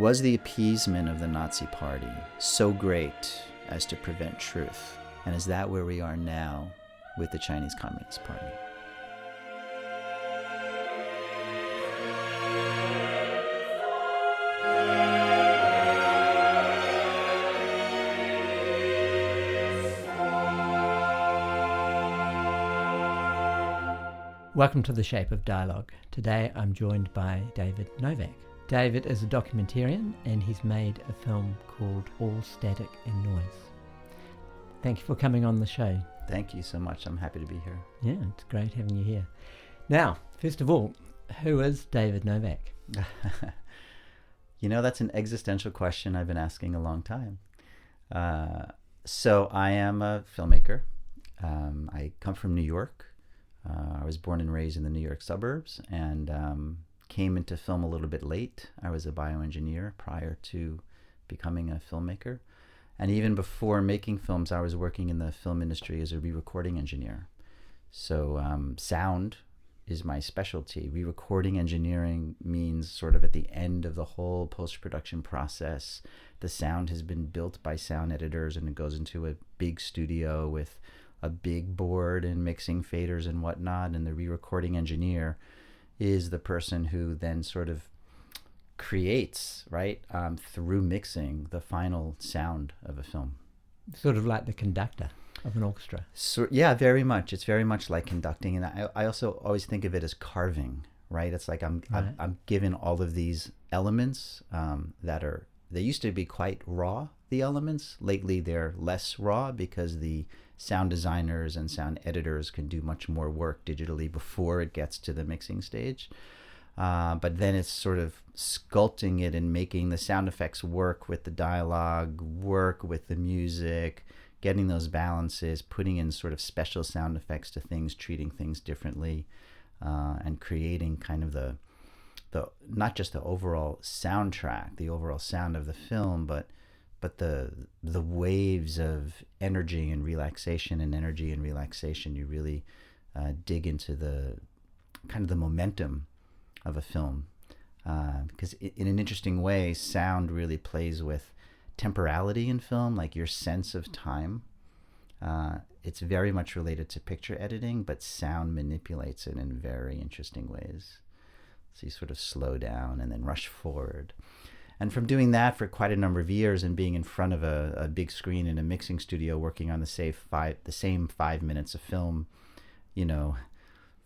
Was the appeasement of the Nazi Party so great as to prevent truth? And is that where we are now with the Chinese Communist Party? Welcome to The Shape of Dialogue. Today I'm joined by David Novack. David is a documentarian and he's made a film called All Static and Noise. Thank you for coming on the show. Thank you so much. I'm happy to be here. Yeah, it's great having you here. Now, first of all, who is David Novack? You know, that's an existential question I've been asking a long time. So I am a filmmaker. I come from New York. I was born and raised in the New York suburbs and came into film a little bit late. I was a bioengineer prior to becoming a filmmaker. And even before making films, I was working in the film industry as a re-recording engineer. So sound is my specialty. Re-recording engineering means sort of at the end of the whole post-production process, the sound has been built by sound editors and it goes into a big studio with a big board and mixing faders and whatnot, and the re-recording engineer is the person who then sort of creates, right, through mixing, the final sound of a film. Sort of like the conductor of an orchestra. So, yeah, very much. It's very much like conducting, and I also always think of it as carving, right? It's like I'm given all of these elements they used to be quite raw, the elements. Lately, they're less raw because the sound designers and sound editors can do much more work digitally before it gets to the mixing stage. But then it's sort of sculpting it and making the sound effects work with the dialogue, work with the music, getting those balances, putting in sort of special sound effects to things, treating things differently, and creating kind of the not just the overall soundtrack, the overall sound of the film, but the waves of energy and relaxation. You really dig into the kind of the momentum of a film, because in an interesting way, sound really plays with temporality in film, like your sense of time. It's very much related to picture editing, but sound manipulates it in very interesting ways. So you sort of slow down and then rush forward. And from doing that for quite a number of years and being in front of a big screen in a mixing studio working on the same 5 minutes of film, you know,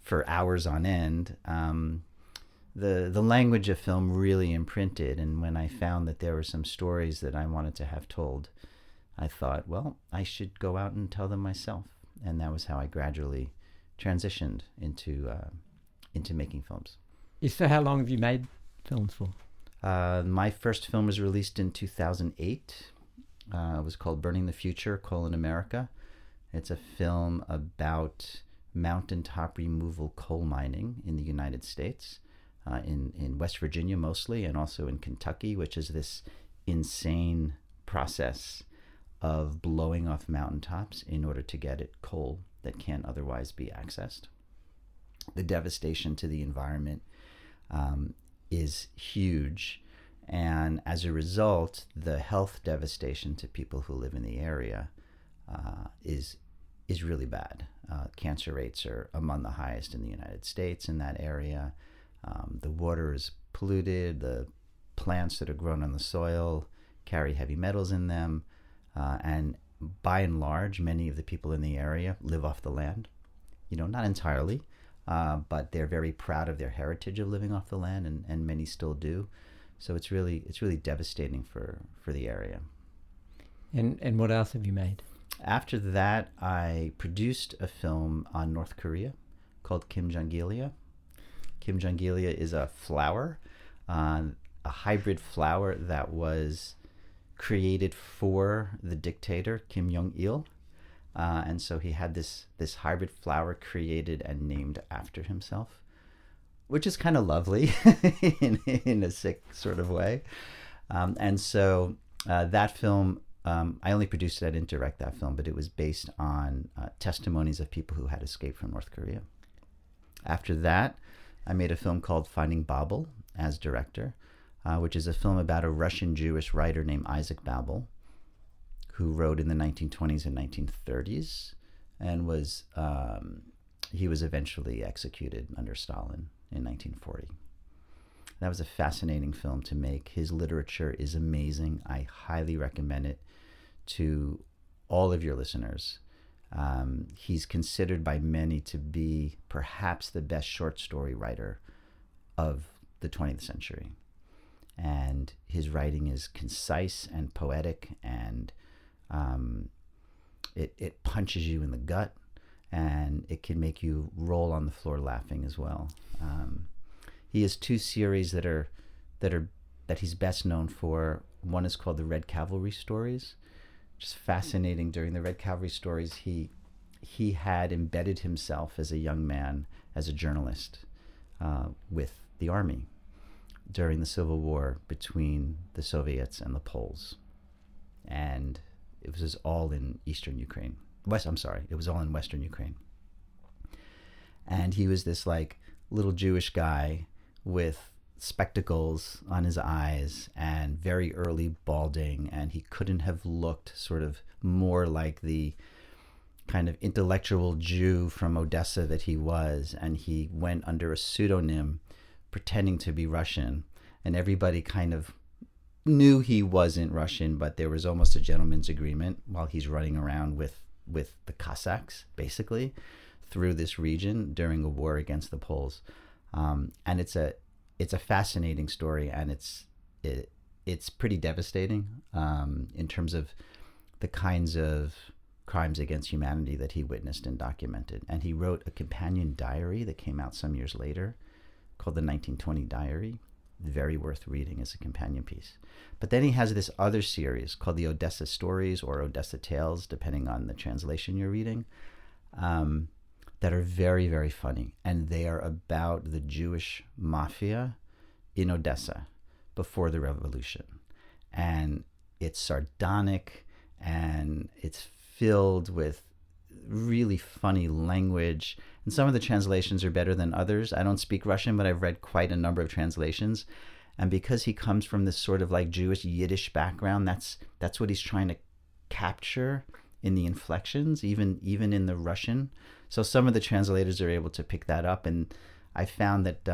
for hours on end, the language of film really imprinted. And when I found that there were some stories that I wanted to have told, I thought, well, I should go out and tell them myself. And that was how I gradually transitioned into making films. So how long have you made films for? My first film was released in 2008. It was called Burning the Future, America. It's a film about mountaintop removal coal mining in the United States, in West Virginia mostly, and also in Kentucky, which is this insane process of blowing off mountaintops in order to get at coal that can't otherwise be accessed. The devastation to the environment is huge, and as a result, the health devastation to people who live in the area is really bad. Cancer rates are among the highest in the United States in that area. The water is polluted. The plants that are grown on the soil carry heavy metals in them, and by and large, many of the people in the area live off the land. You know, not entirely. But they're very proud of their heritage of living off the land, and many still do. So it's really devastating for the area. And what else have you made? After that, I produced a film on North Korea called Kim Jong-gilia. Kim Jong-gilia is a flower, a hybrid flower that was created for the dictator Kim Jong-il. And so he had this hybrid flower created and named after himself, which is kind of lovely in a sick sort of way. And so that film, I only produced it, I didn't direct that film, but it was based on testimonies of people who had escaped from North Korea. After that, I made a film called Finding Babel as director. which is a film about a Russian Jewish writer named Isaac Babel, who wrote in the 1920s and 1930s, and he was eventually executed under Stalin in 1940. That was a fascinating film to make. His literature is amazing. I highly recommend it to all of your listeners. He's considered by many to be perhaps the best short story writer of the 20th century. And his writing is concise and poetic, and it punches you in the gut, and it can make you roll on the floor laughing as well. He has two series that he's best known for. One is called the Red Cavalry Stories, which is fascinating. During the Red Cavalry Stories, he had embedded himself as a young man as a journalist with the army during the Civil War between the Soviets and the Poles, and it was all in eastern Ukraine. It was all in western Ukraine. And he was this like little Jewish guy with spectacles on his eyes and very early balding, and he couldn't have looked sort of more like the kind of intellectual Jew from Odessa that he was. And he went under a pseudonym pretending to be Russian, and everybody kind of knew he wasn't Russian, but there was almost a gentleman's agreement while he's running around with the Cossacks, basically, through this region during a war against the Poles. And it's a fascinating story, and it's pretty devastating in terms of the kinds of crimes against humanity that he witnessed and documented. And he wrote a companion diary that came out some years later called the 1920 Diary. Very worth reading as a companion piece. But then he has this other series called the Odessa Stories or Odessa Tales, depending on the translation you're reading, that are very, very funny. And they are about the Jewish mafia in Odessa before the revolution. And it's sardonic, and it's filled with really funny language. And some of the translations are better than others. I don't speak Russian, but I've read quite a number of translations. And because he comes from this sort of like Jewish Yiddish background, that's what he's trying to capture in the inflections, even in the Russian. So some of the translators are able to pick that up. And I found that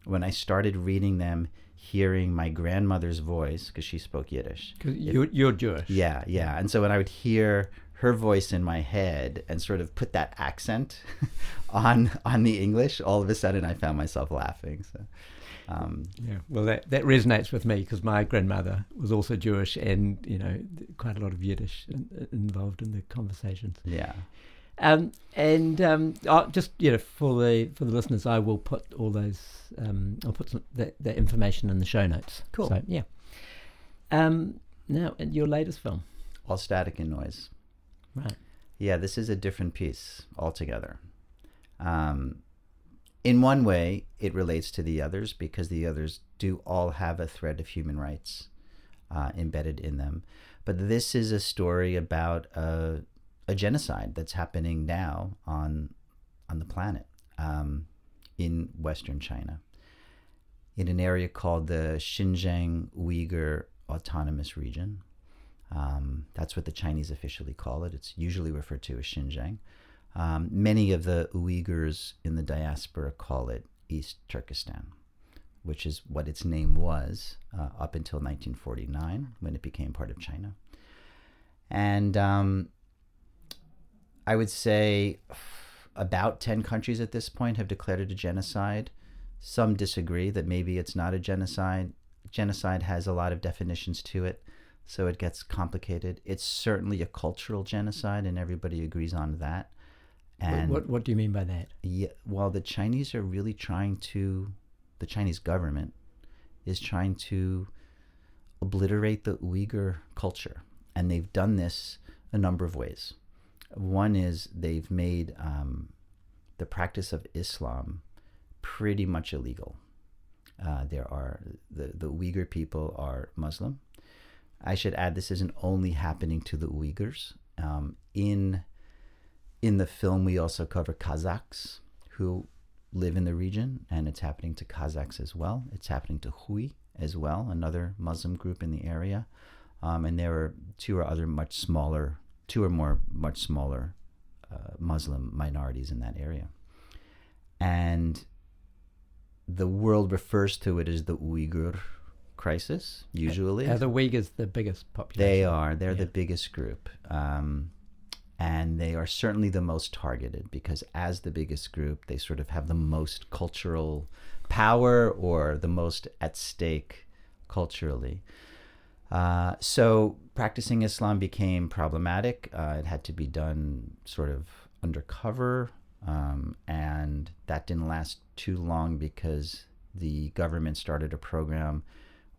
when I started reading them, hearing my grandmother's voice, because she spoke Yiddish. Because you're Jewish. Yeah. And so when I would hear her voice in my head and sort of put that accent on the English, all of a sudden I found myself laughing. So, yeah, well, that resonates with me because my grandmother was also Jewish, and quite a lot of Yiddish involved in the conversations. Yeah. Just for the listeners, I will put all those. I'll put that information in the show notes. Cool. So yeah. Now, your latest film. All Static and Noise. Right. Yeah, this is a different piece altogether. In one way, it relates to the others because the others do all have a thread of human rights embedded in them. But this is a story about a genocide that's happening now on the planet in Western China, in an area called the Xinjiang Uyghur Autonomous Region. That's what the Chinese officially call it. It's usually referred to as Xinjiang. Many of the Uyghurs in the diaspora call it East Turkestan, which is what its name was up until 1949 when it became part of China. And I would say about 10 countries at this point have declared it a genocide. Some disagree that maybe it's not a genocide. Genocide has a lot of definitions to it, so it gets complicated. It's certainly a cultural genocide, and everybody agrees on that. And what do you mean by that? Yeah, well, the Chinese government is trying to obliterate the Uyghur culture, and they've done this a number of ways. One is they've made the practice of Islam pretty much illegal. The Uyghur people are Muslim. I should add, this isn't only happening to the Uyghurs. In the film, we also cover Kazakhs who live in the region, and it's happening to Kazakhs as well. It's happening to Hui as well, another Muslim group in the area. And there were two or more much smaller Muslim minorities in that area. And the world refers to it as the Uyghur crisis, usually. Are the Uyghurs the biggest population? They are. They're the biggest group. And they are certainly the most targeted because as the biggest group, they sort of have the most cultural power or the most at stake culturally. So practicing Islam became problematic. It had to be done sort of undercover, and that didn't last too long because the government started a program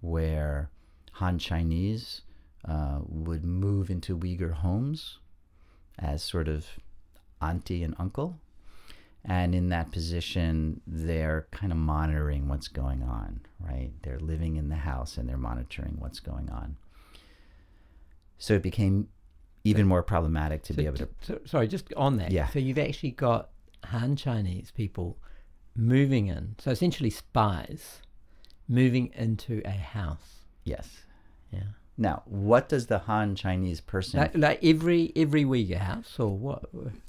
where Han Chinese would move into Uyghur homes as sort of auntie and uncle. And in that position, they're kind of monitoring what's going on, right? They're living in the house and they're monitoring what's going on. So it became even more problematic to be able to... Sorry, just on that. Yeah. So you've actually got Han Chinese people moving in, so essentially spies, moving into a house. Yes. Yeah. Now, what does the Han Chinese person... Like every Uyghur house, or what?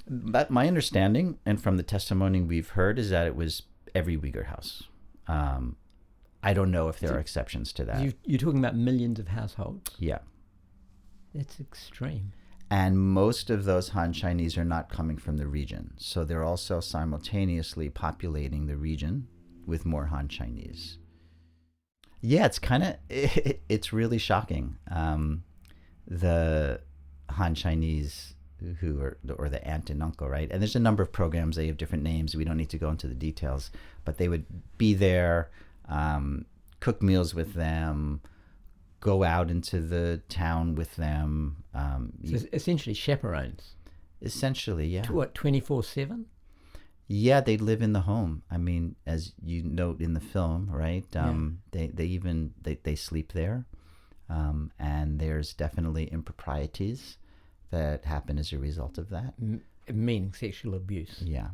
But my understanding, and from the testimony we've heard, is that it was every Uyghur house. I don't know if there are exceptions to that. You're talking about millions of households? Yeah. That's extreme. And most of those Han Chinese are not coming from the region. So they're also simultaneously populating the region with more Han Chinese. Yeah, it's kind of, it's really shocking. The Han Chinese who are, or the aunt and uncle, right? And there's a number of programs, they have different names. We don't need to go into the details, but they would be there, cook meals with them, go out into the town with them. So essentially chaperones. Essentially, yeah. What, 24/7? Yeah, they live in the home. I mean, as you note in the film, right? They sleep there, and there's definitely improprieties that happen as a result of that. Meaning sexual abuse. Yeah.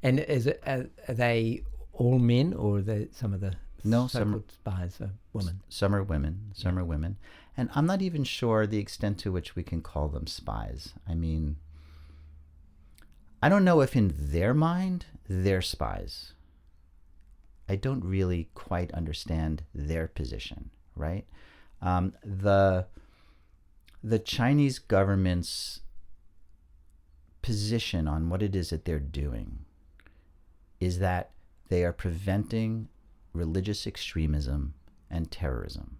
And are they all men, or are they some of the so-called spies are women? Some are women. Some are women, and I'm not even sure the extent to which we can call them spies. I mean, I don't know if in their mind they're spies. I don't really quite understand their position, right? The Chinese government's position on what it is that they're doing is that they are preventing religious extremism and terrorism.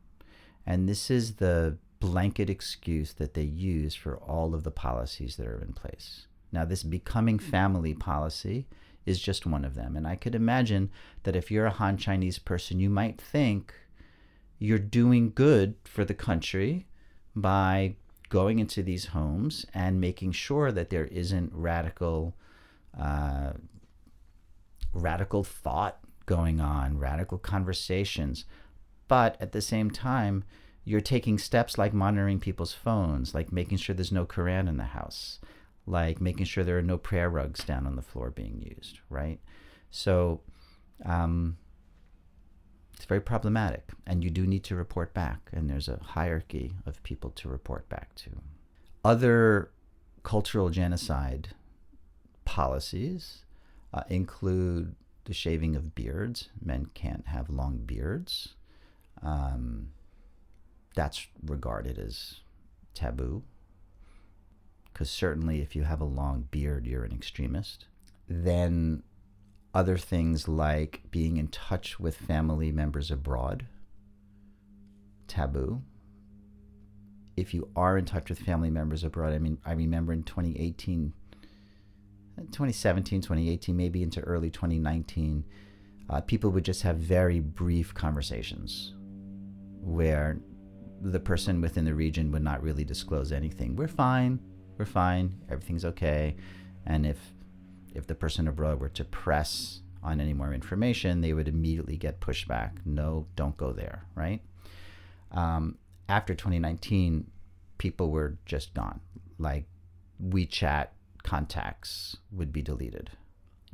And this is the blanket excuse that they use for all of the policies that are in place. Now, this becoming family policy is just one of them. And I could imagine that if you're a Han Chinese person, you might think you're doing good for the country by going into these homes and making sure that there isn't radical thought going on, radical conversations. But at the same time, you're taking steps like monitoring people's phones, like making sure there's no Quran in the house, like making sure there are no prayer rugs down on the floor being used, right? So it's very problematic, and you do need to report back, and there's a hierarchy of people to report back to. Other cultural genocide policies include the shaving of beards. Men can't have long beards. That's regarded as taboo, because certainly if you have a long beard, you're an extremist. Then other things like being in touch with family members abroad, taboo. If you are in touch with family members abroad, I mean, I remember in 2017, 2018, maybe into early 2019, people would just have very brief conversations where the person within the region would not really disclose anything. We're fine, everything's okay. And if the person abroad were to press on any more information, they would immediately get pushback. No, don't go there, right? After 2019, people were just gone. Like WeChat contacts would be deleted.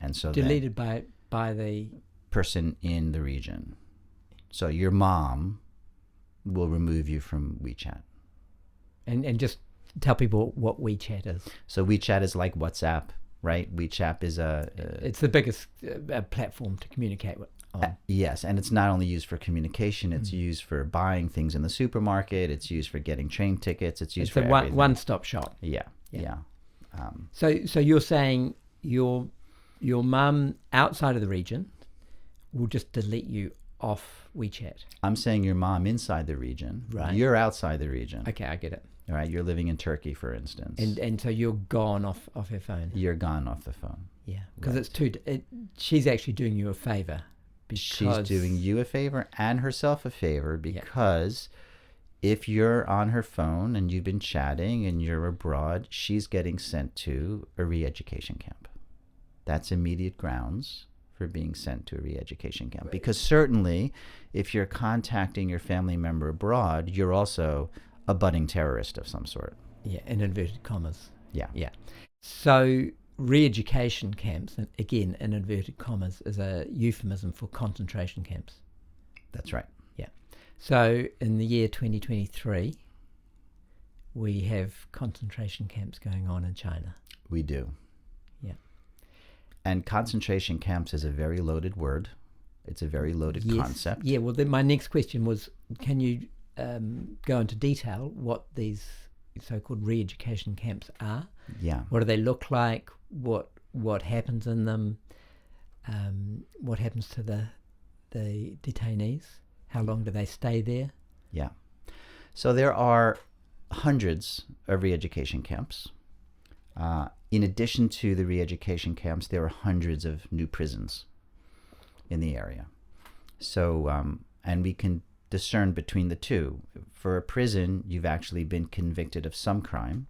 And so deleted by the person in the region. So your mom will remove you from WeChat. And just tell people what WeChat is. So WeChat is like WhatsApp, right? WeChat is it's the biggest platform to communicate with. Yes, and it's not only used for communication, it's used for buying things in the supermarket, it's used for getting train tickets, it's used for everything. One-stop shop. Yeah. So you're saying your mum outside of the region will just delete you off WeChat? I'm saying your mom inside the region. Right. You're outside the region. Okay, I get it. All right, you're living in Turkey, for instance. And so you're gone off her phone. You're gone off the phone. Yeah, because right. She's actually doing you a favor. She's doing you a favor and herself a favor, because if you're on her phone and you've been chatting and you're abroad, she's getting sent to a re-education camp. That's immediate grounds for being sent to a re-education camp. Right. Because certainly if you're contacting your family member abroad, you're also a budding terrorist of some sort. Yeah, in inverted commas. Yeah. So re-education camps, and again in inverted commas, is a euphemism for concentration camps. That's right. Yeah. So in the year 2023, we have concentration camps going on in China. We do. Yeah. And concentration camps is a very loaded word. It's a very loaded concept. Yeah, well, then my next question was, can you go into detail what these so-called re-education camps are? Yeah. What do they look like? What happens in them? What happens to the detainees? How long do they stay there? Yeah. So there are hundreds of re-education camps. In addition to the re-education camps, there are hundreds of new prisons in the area. So, and we can discern between the two. For a prison, you've actually been convicted of some crime.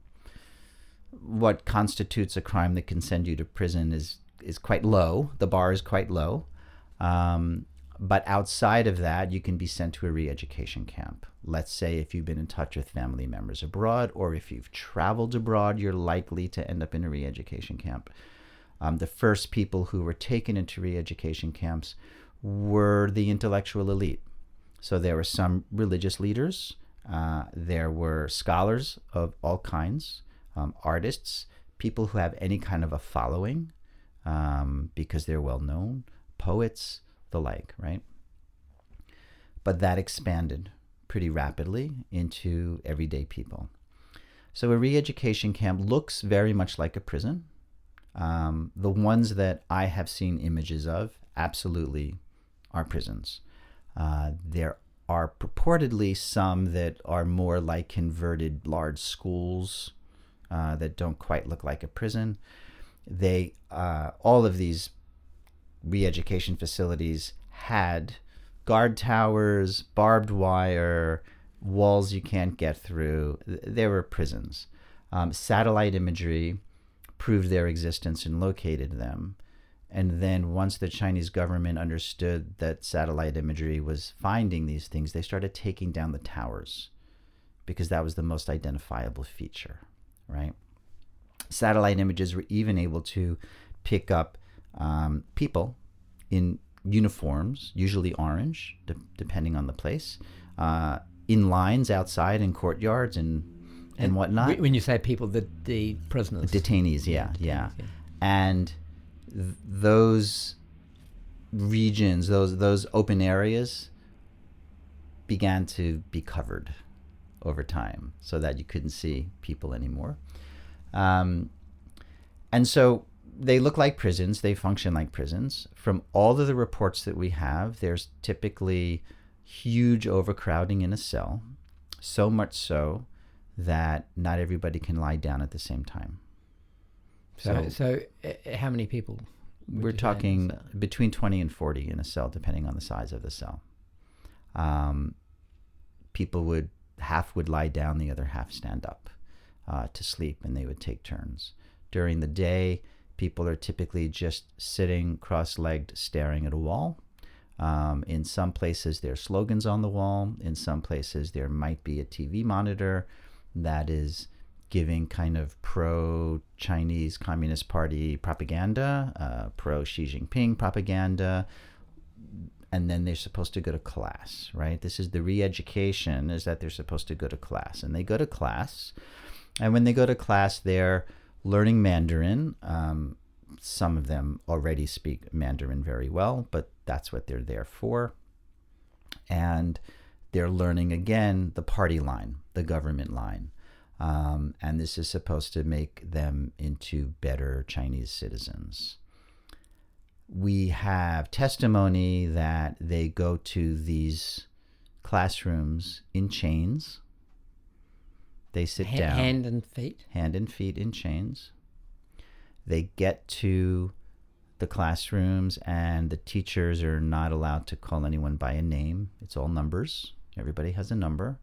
What constitutes a crime that can send you to prison is quite low. The bar is quite low. But outside of that, you can be sent to a re-education camp. Let's say if you've been in touch with family members abroad, or if you've traveled abroad, you're likely to end up in a re-education camp. The first people who were taken into re-education camps were the intellectual elite. So there were some religious leaders, there were scholars of all kinds, artists, people who have any kind of a following because they're well known, poets, the like, right? But that expanded pretty rapidly into everyday people. So a re-education camp looks very much like a prison. The ones that I have seen images of absolutely are prisons. There are purportedly some that are more like converted large schools that don't quite look like a prison. They all of these re-education facilities had guard towers, barbed wire, walls you can't get through. They were prisons. Satellite imagery proved their existence and located them. And then once the Chinese government understood that satellite imagery was finding these things, they started taking down the towers because that was the most identifiable feature, right? Satellite images were even able to pick up people in uniforms, usually orange, depending on the place, in lines outside in courtyards and whatnot. When you say people, the prisoners. Detainees, yeah. And those regions, those open areas began to be covered over time so that you couldn't see people anymore. And so they look like prisons, they function like prisons. From all of the reports that we have, there's typically huge overcrowding in a cell, so much so that not everybody can lie down at the same time. So how many people? We're talking between 20 and 40 in a cell, depending on the size of the cell. Half would lie down, the other half stand up to sleep, and they would take turns. During the day, people are typically just sitting cross-legged, staring at a wall. In some places, there are slogans on the wall. In some places, there might be a TV monitor that is giving kind of pro-Chinese Communist Party propaganda, pro-Xi Jinping propaganda, and then they're supposed to go to class, right? This is the re-education, is that they're supposed to go to class. And they go to class, and when they go to class, they're learning Mandarin. Some of them already speak Mandarin very well, but that's what they're there for. And they're learning, again, the party line, the government line. And this is supposed to make them into better Chinese citizens. We have testimony that they go to these classrooms in chains. They sit down. Hand and feet? Hand and feet in chains. They get to the classrooms, and the teachers are not allowed to call anyone by a name. It's all numbers. Everybody has a number,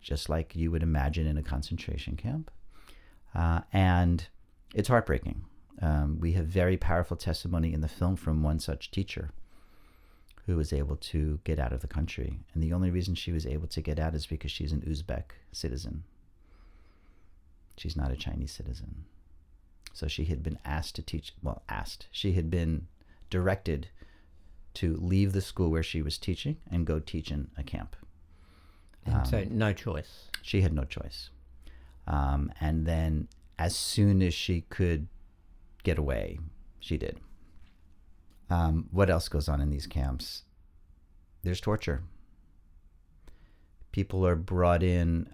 just like you would imagine in a concentration camp. And it's heartbreaking. We have very powerful testimony in the film from one such teacher who was able to get out of the country. And the only reason she was able to get out is because she's an Uzbek citizen. She's not a Chinese citizen. So she had been she had been directed to leave the school where she was teaching and go teach in a camp. And so no choice. She had no choice. And then as soon as she could get away, she did. What else goes on in these camps? There's torture. People are brought in,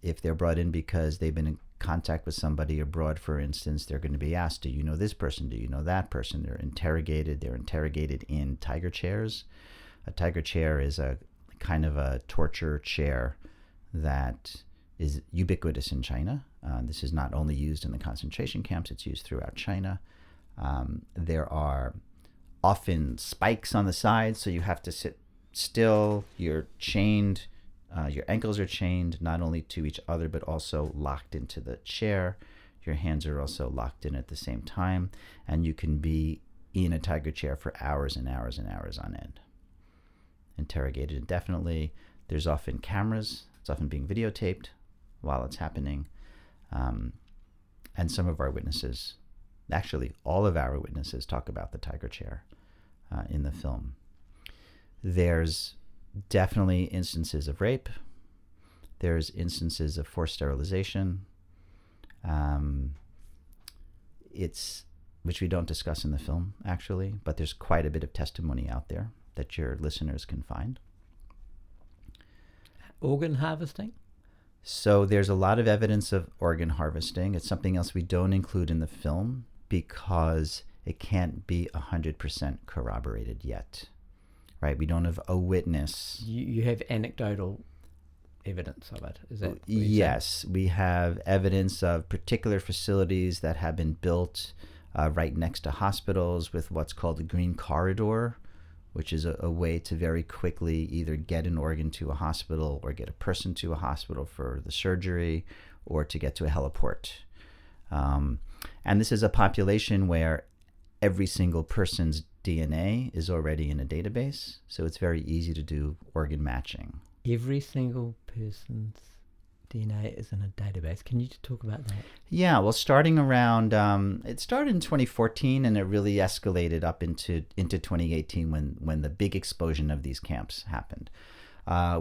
if they're brought in because they've been in contact with somebody abroad, for instance, they're going to be asked, do you know this person? Do you know that person? They're interrogated. They're interrogated in tiger chairs. A tiger chair is a kind of a torture chair that is ubiquitous in China. This is not only used in the concentration camps, it's used throughout China. There are often spikes on the sides, so you have to sit still. You're chained. Your ankles are chained not only to each other, but also locked into the chair. Your hands are also locked in at the same time, and you can be in a tiger chair for hours and hours and hours on end. Interrogated indefinitely. There's often cameras. It's often being videotaped while it's happening. And some of our witnesses, actually all of our witnesses, talk about the tiger chair in the film. There's definitely instances of rape. There's instances of forced sterilization. Which we don't discuss in the film, actually, but there's quite a bit of testimony out there that your listeners can find. Organ harvesting? So there's a lot of evidence of organ harvesting. It's something else we don't include in the film because it can't be 100% corroborated yet, right? We don't have a witness. You have anecdotal evidence of it, is that what you're Yes, saying? we have evidence of particular facilities that have been built right next to hospitals with what's called a green corridor, which is a way to very quickly either get an organ to a hospital or get a person to a hospital for the surgery or to get to a heliport. And this is a population where every single person's DNA is already in a database, so it's very easy to do organ matching. Every single person's DNA is in a database. Can you talk about that? Yeah, well, starting around, it started in 2014 and it really escalated up into 2018 when the big explosion of these camps happened,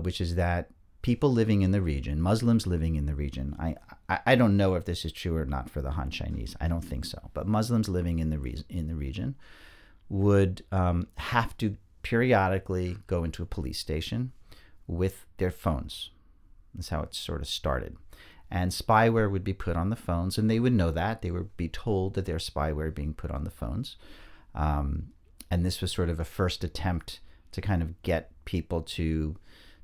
which is that people living in the region, Muslims living in the region, I don't know if this is true or not for the Han Chinese, I don't think so, but Muslims living in the region would have to periodically go into a police station with their phones. That's how it sort of started. And spyware would be put on the phones, and they would know that. They would be told that there's spyware being put on the phones. And this was sort of a first attempt to kind of get people to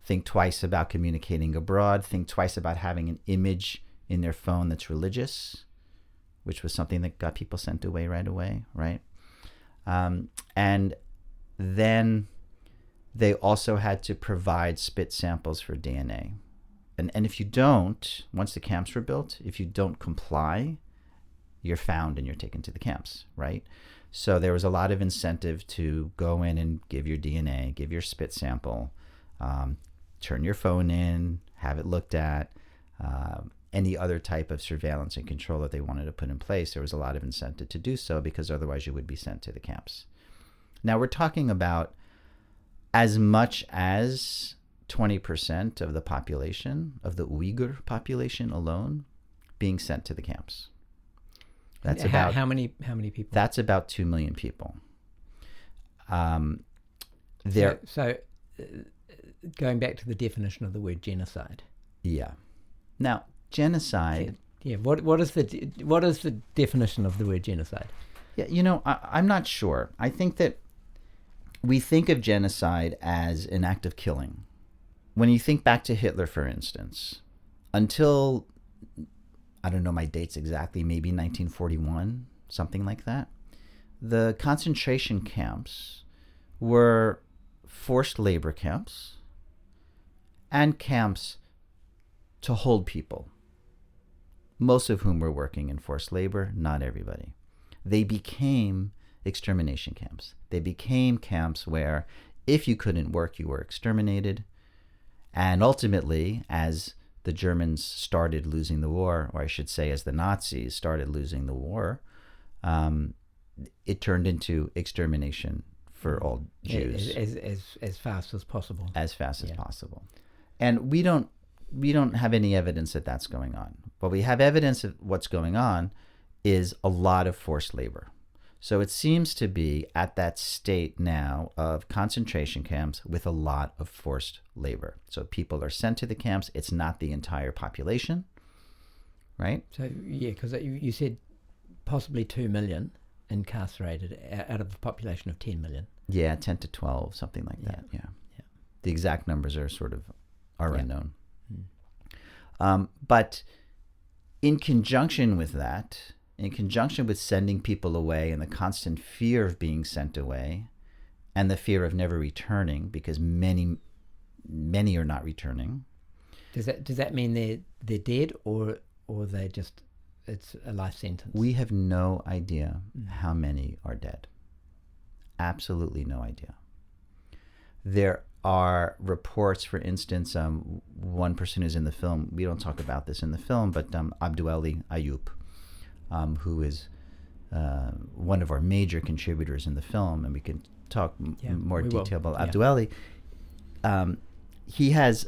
think twice about communicating abroad, think twice about having an image in their phone that's religious, which was something that got people sent away right away, right? And then they also had to provide spit samples for DNA. And if you don't, once the camps were built, if you don't comply, you're found and you're taken to the camps, right? So there was a lot of incentive to go in and give your DNA, give your spit sample, turn your phone in, have it looked at, any other type of surveillance and control that they wanted to put in place. There was a lot of incentive to do so because otherwise you would be sent to the camps. Now we're talking about as much as 20% of the population, of the Uyghur population alone, being sent to the camps. That's about how many people? That's about 2 million people. So going back to the definition of the word genocide. Yeah. Now, genocide. Yeah. What is the definition of the word genocide? Yeah. I'm not sure. I think that we think of genocide as an act of killing. When you think back to Hitler, for instance, until, I don't know my dates exactly, maybe 1941, something like that, the concentration camps were forced labor camps and camps to hold people, most of whom were working in forced labor, not everybody. They became extermination camps. They became camps where if you couldn't work, you were exterminated. And ultimately, as the Germans started losing the war, or I should say as the Nazis started losing the war, it turned into extermination for all Jews. As fast as possible. As fast as possible. And we don't have any evidence that that's going on. What we have evidence of what's going on is a lot of forced labor. So it seems to be at that state now of concentration camps with a lot of forced labor. So people are sent to the camps. It's not the entire population, right? So, yeah, because you said possibly 2 million incarcerated out of a population of 10 million. Yeah, 10 to 12, something like that. Yeah. The exact numbers are unknown. But in conjunction with that, in conjunction with sending people away and the constant fear of being sent away and the fear of never returning, because many are not returning. Does that mean they're dead or they just, it's a life sentence? We have no idea how many are dead. Absolutely no idea. There are reports, for instance, one person who's in the film, we don't talk about this in the film, but Abdueli Ayub, who is one of our major contributors in the film, and we can talk more detail about Abdueli. He has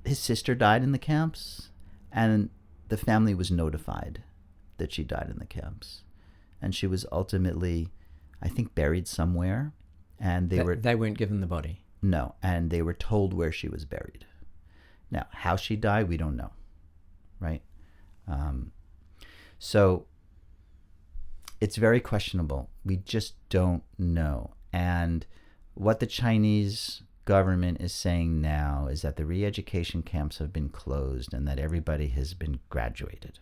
his sister died in the camps, and the family was notified that she died in the camps, and she was ultimately, I think, buried somewhere, and they weren't given the body. No, and they were told where she was buried. Now, how she died, we don't know, right? So it's very questionable. We just don't know. And what the Chinese government is saying now is that the re-education camps have been closed and that everybody has been graduated.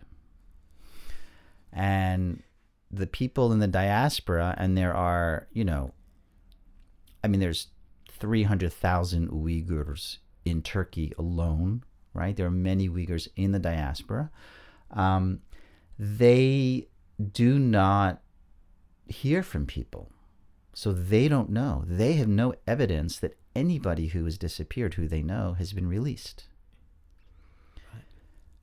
And the people in the diaspora, and there are, there's 300,000 Uyghurs in Turkey alone, right? There are many Uyghurs in the diaspora. They do not hear from people. So they don't know. They have no evidence that anybody who has disappeared, who they know, has been released. Right.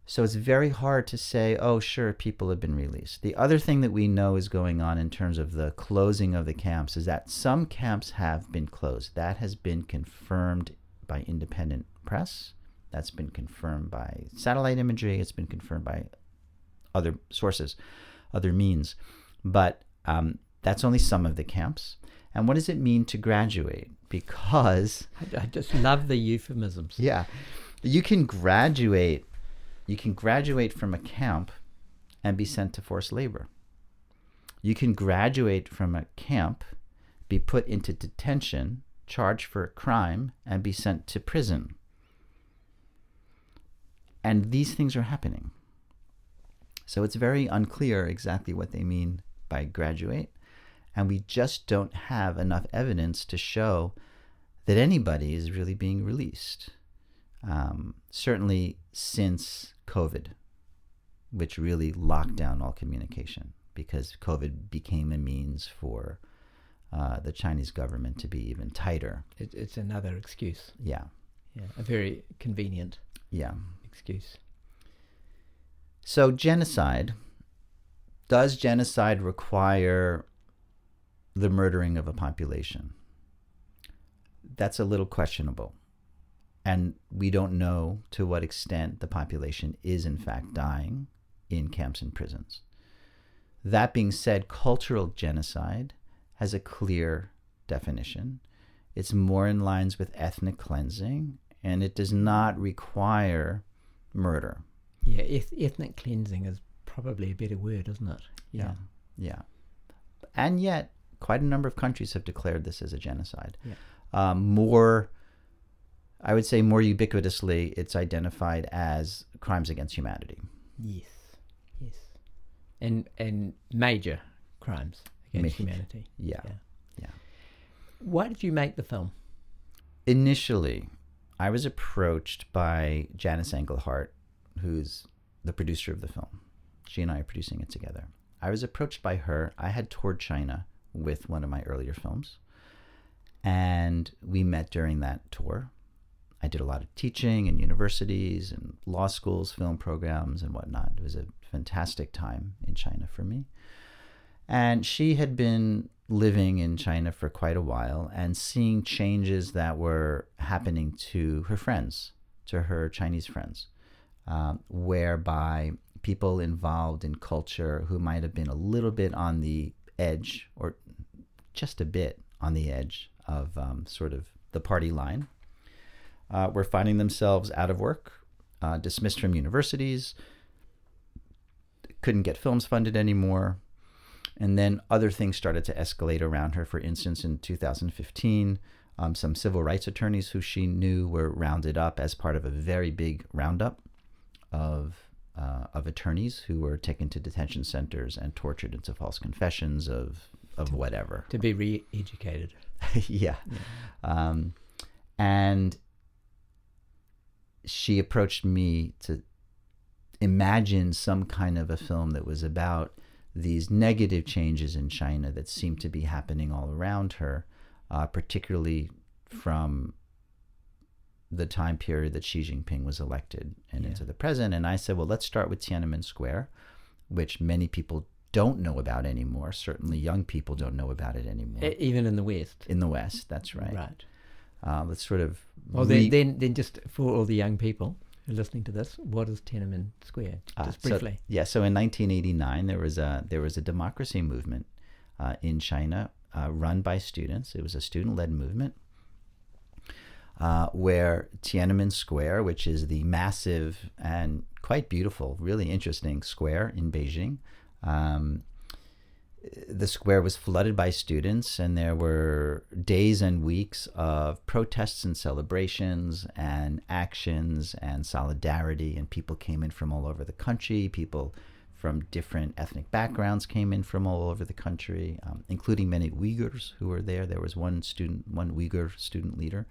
So it's very hard to say, oh, sure, people have been released. The other thing that we know is going on in terms of the closing of the camps is that some camps have been closed. That has been confirmed by independent press. That's been confirmed by satellite imagery. It's been confirmed by other sources, other means. But that's only some of the camps. And what does it mean to graduate? Because I just love the euphemisms. Yeah. You can graduate from a camp and be sent to forced labor. You can graduate from a camp, be put into detention, charged for a crime, and be sent to prison. And these things are happening. So it's very unclear exactly what they mean by graduate. And we just don't have enough evidence to show that anybody is really being released. Certainly since COVID, which really locked down all communication, because COVID became a means for the Chinese government to be even tighter. It's another excuse. Yeah. A very convenient excuse. So genocide, does genocide require the murdering of a population. That's a little questionable. And we don't know to what extent the population is in fact dying in camps and prisons. That being said, cultural genocide has a clear definition. It's more in lines with ethnic cleansing, and it does not require murder. Yeah, ethnic cleansing is probably a better word, isn't it? Yeah. And yet, quite a number of countries have declared this as a genocide. Yeah. I would say more ubiquitously, it's identified as crimes against humanity. Yes. And major crimes against humanity. Yeah. Why did you make the film? Initially, I was approached by Janice Engelhardt, who's the producer of the film. She and I are producing it together. I was approached by her. I had toured China with one of my earlier films, and we met during that tour. I did a lot of teaching in universities and law schools, film programs, and whatnot. It was a fantastic time in China for me. And she had been living in China for quite a while and seeing changes that were happening to her friends, to her Chinese friends, whereby people involved in culture who might have been a little bit on the edge, or just a bit on the edge of sort of the party line, were finding themselves out of work, dismissed from universities, couldn't get films funded anymore. And then other things started to escalate around her. For instance, in 2015, some civil rights attorneys who she knew were rounded up as part of a very big roundup of attorneys who were taken to detention centers and tortured into false confessions of whatever. To be re-educated. Yeah. And she approached me to imagine some kind of a film that was about these negative changes in China that seemed to be happening all around her, particularly from the time period that Xi Jinping was elected and into the present. And I said, well, let's start with Tiananmen Square, which many people don't know about anymore. Certainly young people don't know about it anymore. Even in the West. In the West, that's right. Right. Let's sort of... Well, then just for all the young people who are listening to this, what is Tiananmen Square? Just briefly. So in 1989, there was a democracy movement in China run by students. It was a student-led movement where Tiananmen Square, which is the massive and quite beautiful, really interesting square in Beijing, the square was flooded by students, and there were days and weeks of protests and celebrations and actions and solidarity, and people came in from all over the country. People from different ethnic backgrounds came in from all over the country, including many Uyghurs who were there. There was one Uyghur student leader.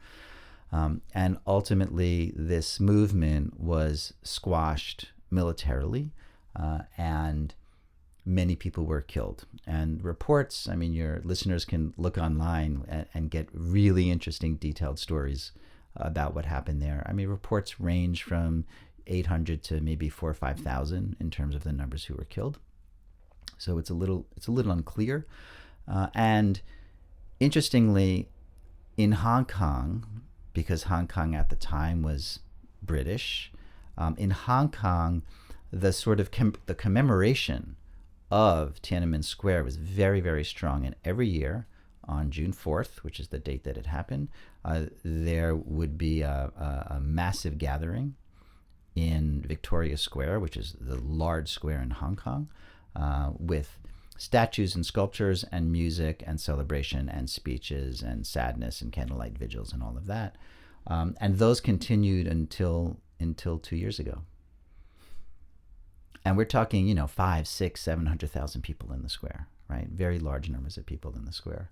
And ultimately, this movement was squashed militarily, and many people were killed. And reports, I mean, your listeners can look online and get really interesting, detailed stories about what happened there. I mean, reports range from 800 to maybe 4,000 or 5,000 in terms of the numbers who were killed. So it's a little unclear. And interestingly, in Hong Kong, because Hong Kong at the time was British, in Hong Kong, the sort of the commemoration of Tiananmen Square was very, very strong. And every year on June 4th, which is the date that it happened, there would be a massive gathering in Victoria Square, which is the large square in Hong Kong, with statues and sculptures and music and celebration and speeches and sadness and candlelight vigils and all of that. And those continued until 2 years ago. And we're talking, 500,000, 600,000, 700,000 people in the square, right? Very large numbers of people in the square.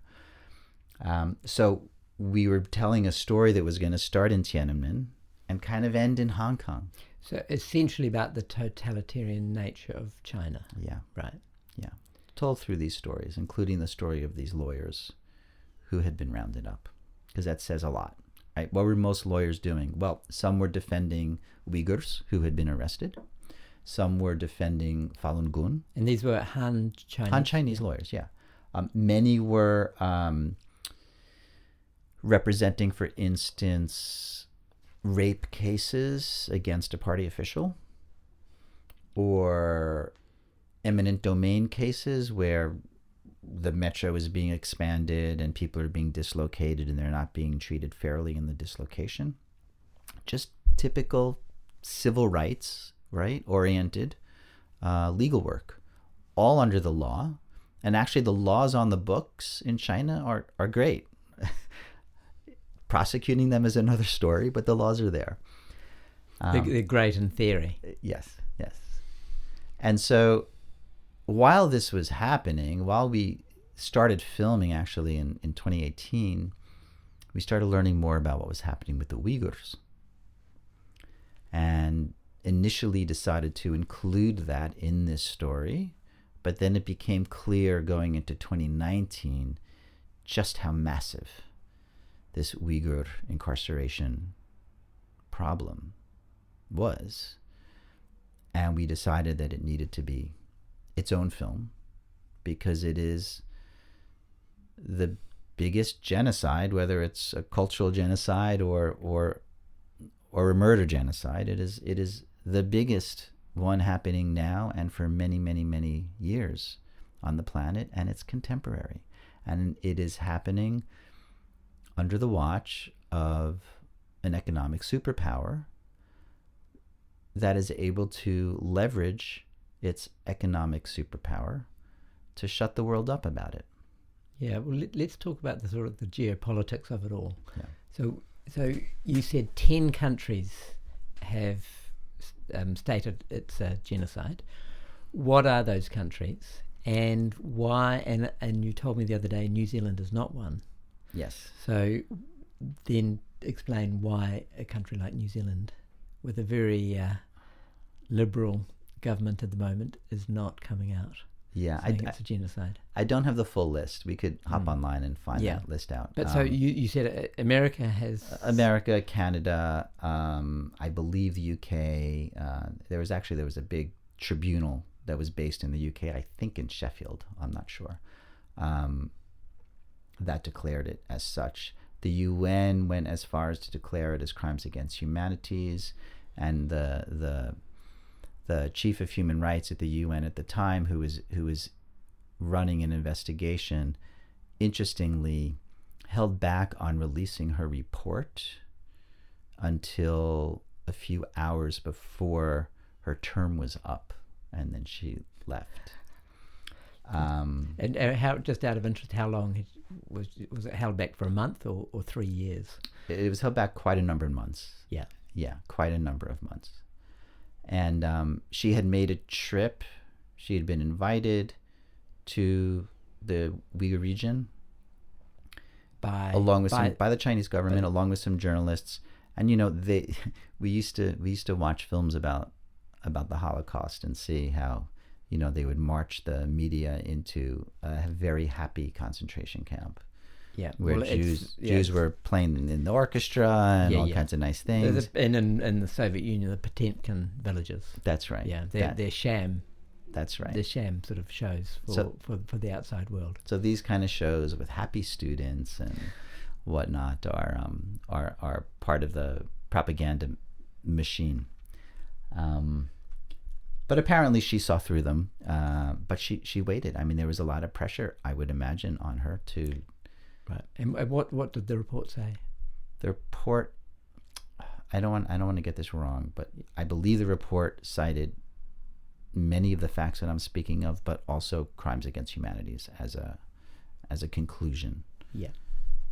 So we were telling a story that was going to start in Tiananmen and kind of end in Hong Kong. So essentially about the totalitarian nature of China. Yeah. Right. Yeah. Told through these stories, including the story of these lawyers who had been rounded up, because that says a lot, right? What were most lawyers doing? Well, some were defending Uyghurs who had been arrested. Some were defending Falun Gong. And these were Han Chinese? Han Chinese lawyers, yeah. Many were representing, for instance, rape cases against a party official, or eminent domain cases where the metro is being expanded and people are being dislocated and they're not being treated fairly in the dislocation. Just typical civil rights, right, oriented legal work, all under the law. And actually the laws on the books in China are great. Prosecuting them is another story, but the laws are there. They're great in theory. Yes. And so while this was happening, while we started filming actually in 2018, we started learning more about what was happening with the Uyghurs. And initially decided to include that in this story, but then it became clear going into 2019 just how massive this Uyghur incarceration problem was. And we decided that it needed to be its own film because it is the biggest genocide, whether it's a cultural genocide or a murder genocide. It is the biggest one happening now and for many, many, many years on the planet, and it's contemporary. And it is happening under the watch of an economic superpower that is able to leverage its economic superpower to shut the world up about it. Yeah, well, let's talk about the sort of the geopolitics of it all. Yeah. So you said 10 countries have stated it's a genocide. What are those countries, and why? And you told me the other day New Zealand is not one. Yes. So then explain why a country like New Zealand, with a very liberal government at the moment, is not coming out. Yeah, it's a genocide. I don't have the full list. We could hop online and find that list out. But so you said America has... America, Canada, I believe the UK. There was a big tribunal that was based in the UK, I think in Sheffield, I'm not sure, that declared it as such. The UN went as far as to declare it as crimes against humanities, and the chief of human rights at the UN at the time, who was running an investigation, interestingly held back on releasing her report until a few hours before her term was up, and then she left. And how, just out of interest, how long was it held back for? A month or 3 years? It was held back quite a number of months. Yeah, quite a number of months. And she had made a trip. She had been invited to the Uyghur region by the Chinese government, along with some journalists. And we used to watch films about the Holocaust and see how they would march the media into a very happy concentration camp. Yeah, where Jews were playing in the orchestra and all kinds of nice things. And in the Soviet Union, the Potemkin villages. That's right. Yeah, they're sham. That's right. They're sham sort of shows for the outside world. So these kind of shows with happy students and whatnot are part of the propaganda machine. But apparently she saw through them. But she waited. I mean, there was a lot of pressure, I would imagine, on her to. Right. And what did the report say? The report, I don't want to get this wrong, but I believe the report cited many of the facts that I'm speaking of, but also crimes against humanities as a conclusion. Yeah.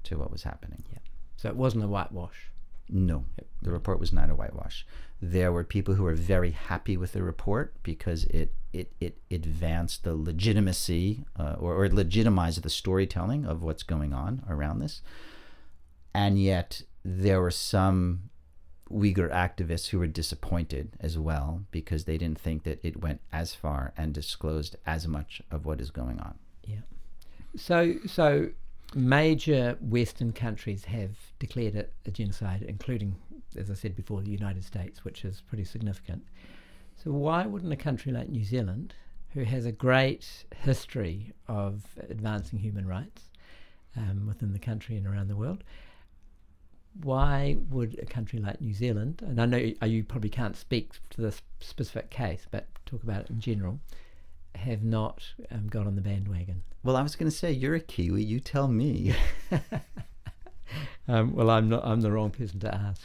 To what was happening. Yeah. So it wasn't a whitewash. No, the report was not a whitewash. There were people who were very happy with the report because it advanced the legitimacy or it legitimized the storytelling of what's going on around this. And yet there were some Uyghur activists who were disappointed as well because they didn't think that it went as far and disclosed as much of what is going on. Yeah. So major Western countries have declared it a genocide, including, as I said before, the United States, which is pretty significant. So why wouldn't a country like New Zealand, who has a great history of advancing human rights within the country and around the world. Why would a country like New Zealand, and I know you probably can't speak to this specific case, but talk about it in general, have not got on the bandwagon? Well, I was going to say, you're a Kiwi, you tell me. Well, I'm the wrong person to ask.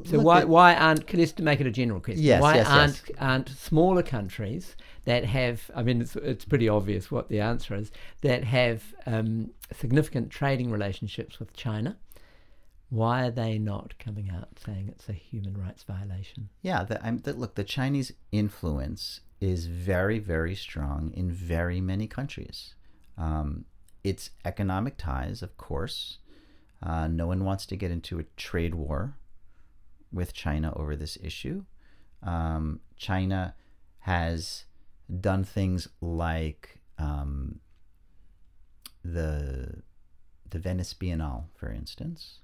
So Look, why aren't, let's make it a general question. Yes, why yes. aren't smaller countries that have, I mean, it's pretty obvious what the answer is, that have significant trading relationships with China, why are they not coming out saying it's a human rights violation? Yeah, look, the Chinese influence is very, very strong in very many countries. It's economic ties, of course. No one wants to get into a trade war with China over this issue. China has done things like the Venice Biennale, for instance,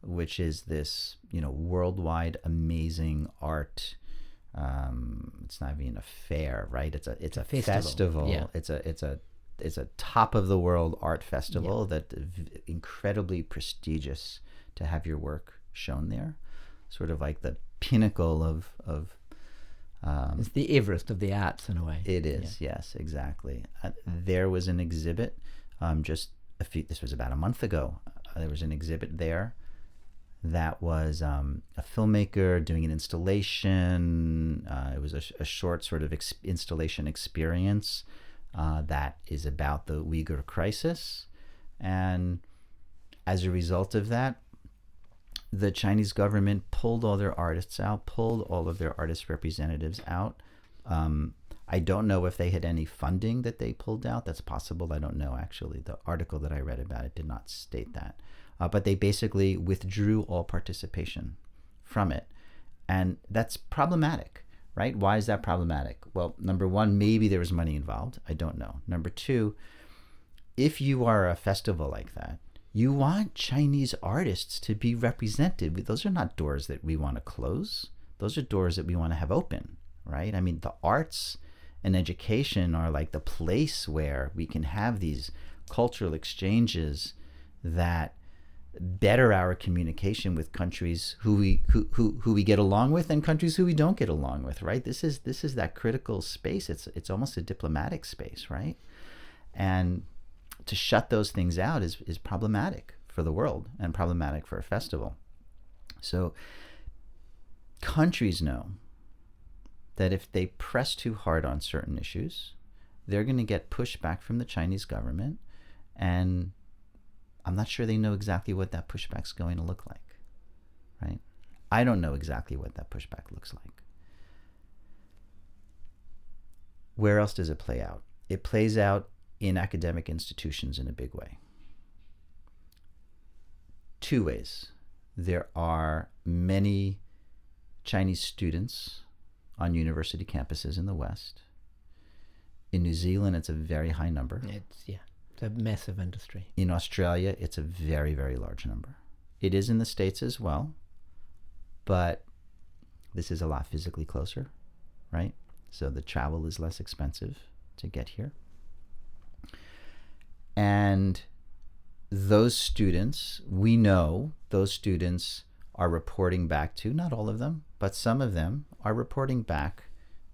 which is this, worldwide amazing art. It's not even a fair, right? It's a festival. Yeah. It's a top of the world art festival that incredibly prestigious to have your work shown there. Sort of like the pinnacle of it's the Everest of the arts in a way. It is, yes, exactly. There was an exhibit this was about a month ago. There was an exhibit there that was a filmmaker doing an installation. It was a short sort of installation experience that is about the Uyghur crisis. And as a result of that, the Chinese government pulled all their artists out, pulled all of their artist representatives out. I don't know if they had any funding that they pulled out. That's possible. I don't know, actually. The article that I read about it did not state that. But they basically withdrew all participation from it. And that's problematic, right? Why is that problematic? Well, number one, maybe there was money involved. I don't know. Number two, if you are a festival like that, you want Chinese artists to be represented. Those are not doors that we want to close. Those are doors that we want to have open, right? I mean, the arts and education are like the place where we can have these cultural exchanges that better our communication with countries who we get along with and countries who we don't get along with, right? This is that critical space. It's almost a diplomatic space, right? And to shut those things out is problematic for the world and problematic for a festival. So countries know that if they press too hard on certain issues, they're going to get pushback from the Chinese government, and I'm not sure they know exactly what that pushback's going to look like, right? I don't know exactly what that pushback looks like. Where else does it play out? It plays out in academic institutions in a big way. Two ways. There are many Chinese students on university campuses in the West. In New Zealand, it's a very high number. It's a massive industry. In Australia, it's a very, very large number. It is in the States as well, but this is a lot physically closer, right? So the travel is less expensive to get here. And those students, we know those students are reporting back to, not all of them, but some of them are reporting back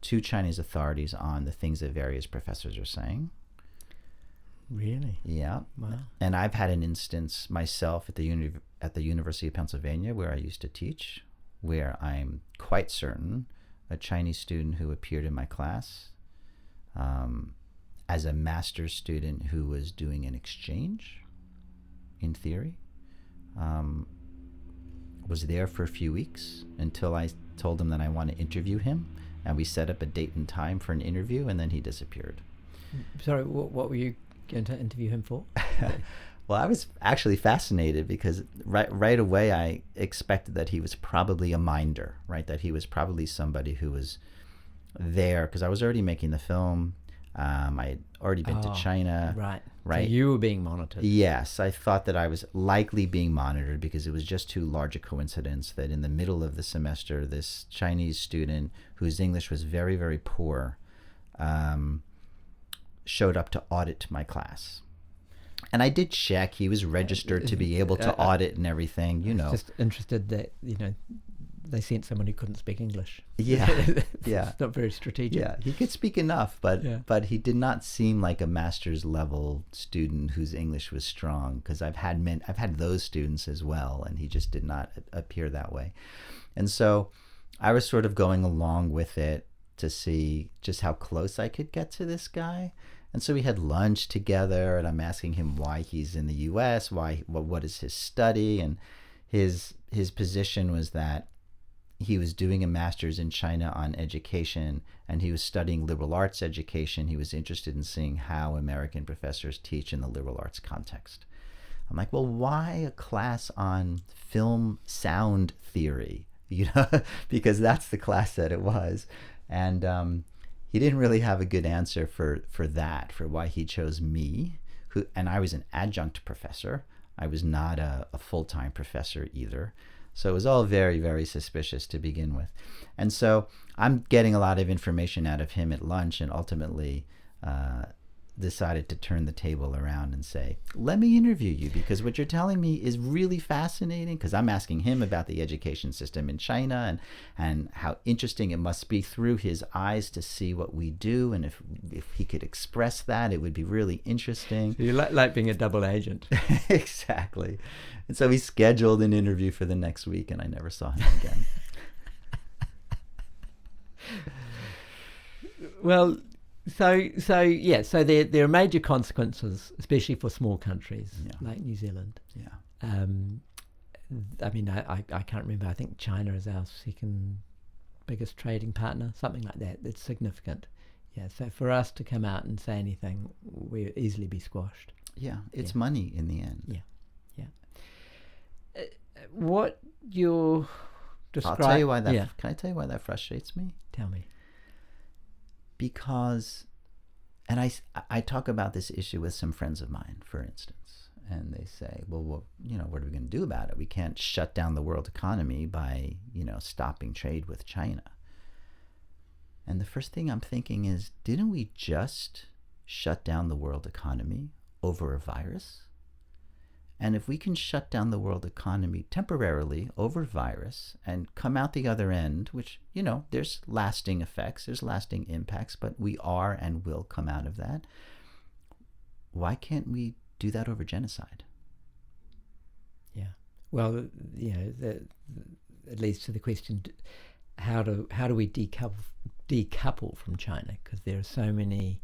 to Chinese authorities on the things that various professors are saying. Really? Yeah. Wow. And I've had an instance myself at the University of Pennsylvania, where I used to teach, where I'm quite certain a Chinese student who appeared in my class as a master's student who was doing an exchange, in theory, was there for a few weeks until I told him that I want to interview him, and we set up a date and time for an interview, and then he disappeared. Sorry, what were you going to interview him for? Well, I was actually fascinated because right away I expected that he was probably a minder, right? That he was probably somebody who was there because I was already making the film. I had already been to China. Right. Right. So you were being monitored. Yes, I thought that I was likely being monitored because it was just too large a coincidence that in the middle of the semester, this Chinese student whose English was very, very poor showed up to audit my class. And I did check. He was registered to be able to audit and everything, you know. Just interested that, they sent someone who couldn't speak English. Yeah, yeah. It's not very strategic. Yeah, he could speak enough, but he did not seem like a master's level student whose English was strong, because I've had those students as well, and he just did not appear that way. And so I was sort of going along with it to see just how close I could get to this guy. And so we had lunch together, and I'm asking him why he's in the U.S., what is his study, and his position was that he was doing a master's in China on education, and he was studying liberal arts education. He was interested in seeing how American professors teach in the liberal arts context. I'm like, well, why a class on film sound theory? Because that's the class that it was. And he didn't really have a good answer for why he chose me, and I was an adjunct professor. I was not a full-time professor either. So it was all very, very suspicious to begin with. And so I'm getting a lot of information out of him at lunch, and ultimately decided to turn the table around and say, let me interview you, because what you're telling me is really fascinating, because I'm asking him about the education system in China and how interesting it must be through his eyes to see what we do. And if he could express that, it would be really interesting. So you like being a double agent. Exactly. And so we scheduled an interview for the next week, and I never saw him again. Well, so there are major consequences, especially for small countries like New Zealand. Yeah. I mean, I can't remember. I think China is our second biggest trading partner, something like that. It's significant. Yeah. So for us to come out and say anything, we'll easily be squashed. Yeah. It's money in the end. Yeah. Yeah. What you're describing... I'll tell you why that... Yeah. Can I tell you why that frustrates me? Tell me. Because, and I talk about this issue with some friends of mine, for instance, and they say, well, what are we going to do about it? We can't shut down the world economy by, stopping trade with China. And the first thing I'm thinking is, didn't we just shut down the world economy over a virus? And if we can shut down the world economy temporarily over virus and come out the other end, which, there's lasting effects, there's lasting impacts, but we are and will come out of that, why can't we do that over genocide? Yeah. Well, that leads to the question, how do we decouple from China? Because there are so many...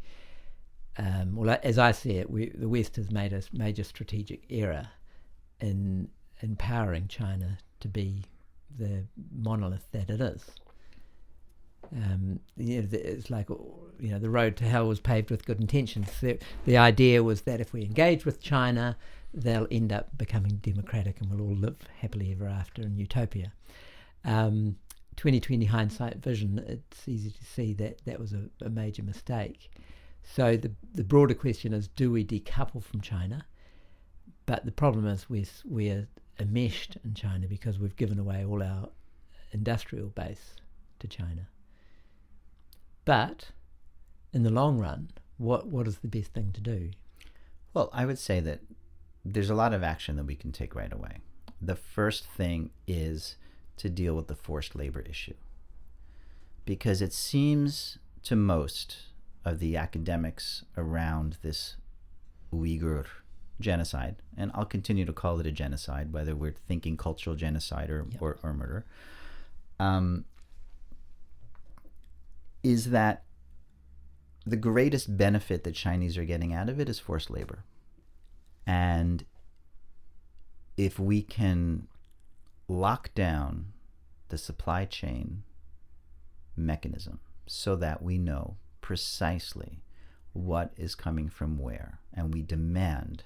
as I see it, the West has made a major strategic error in empowering China to be the monolith that it is. It's like, the road to hell was paved with good intentions. The idea was that if we engage with China, they'll end up becoming democratic and we'll all live happily ever after in utopia. 2020 hindsight vision, it's easy to see that was a major mistake. So the broader question is, do we decouple from China? But the problem is we're enmeshed in China because we've given away all our industrial base to China. But in the long run, what is the best thing to do? Well, I would say that there's a lot of action that we can take right away. The first thing is to deal with the forced labor issue, because it seems to most of the academics around this Uyghur genocide, and I'll continue to call it a genocide, whether we're thinking cultural genocide or murder, is that the greatest benefit that Chinese are getting out of it is forced labor. And if we can lock down the supply chain mechanism so that we know precisely what is coming from where, and we demand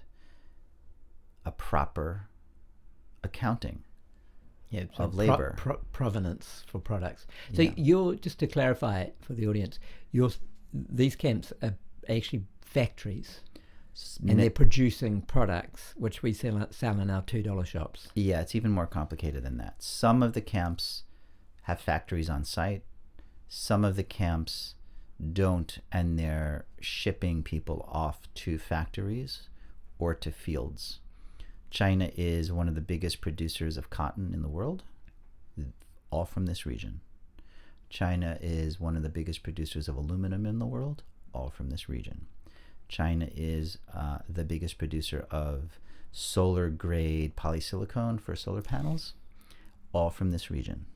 a proper accounting of labor. Provenance for products. So you're, just to clarify for the audience, these camps are actually factories, and they're producing products which we sell in our $2 shops. Yeah, it's even more complicated than that. Some of the camps have factories on site. Some of the camps don't, and they're shipping people off to factories or to fields. China is one of the biggest producers of cotton in the world, all from this region. China is one of the biggest producers of aluminum in the world, all from this region. China is the biggest producer of solar grade polysilicon for solar panels, all from this region.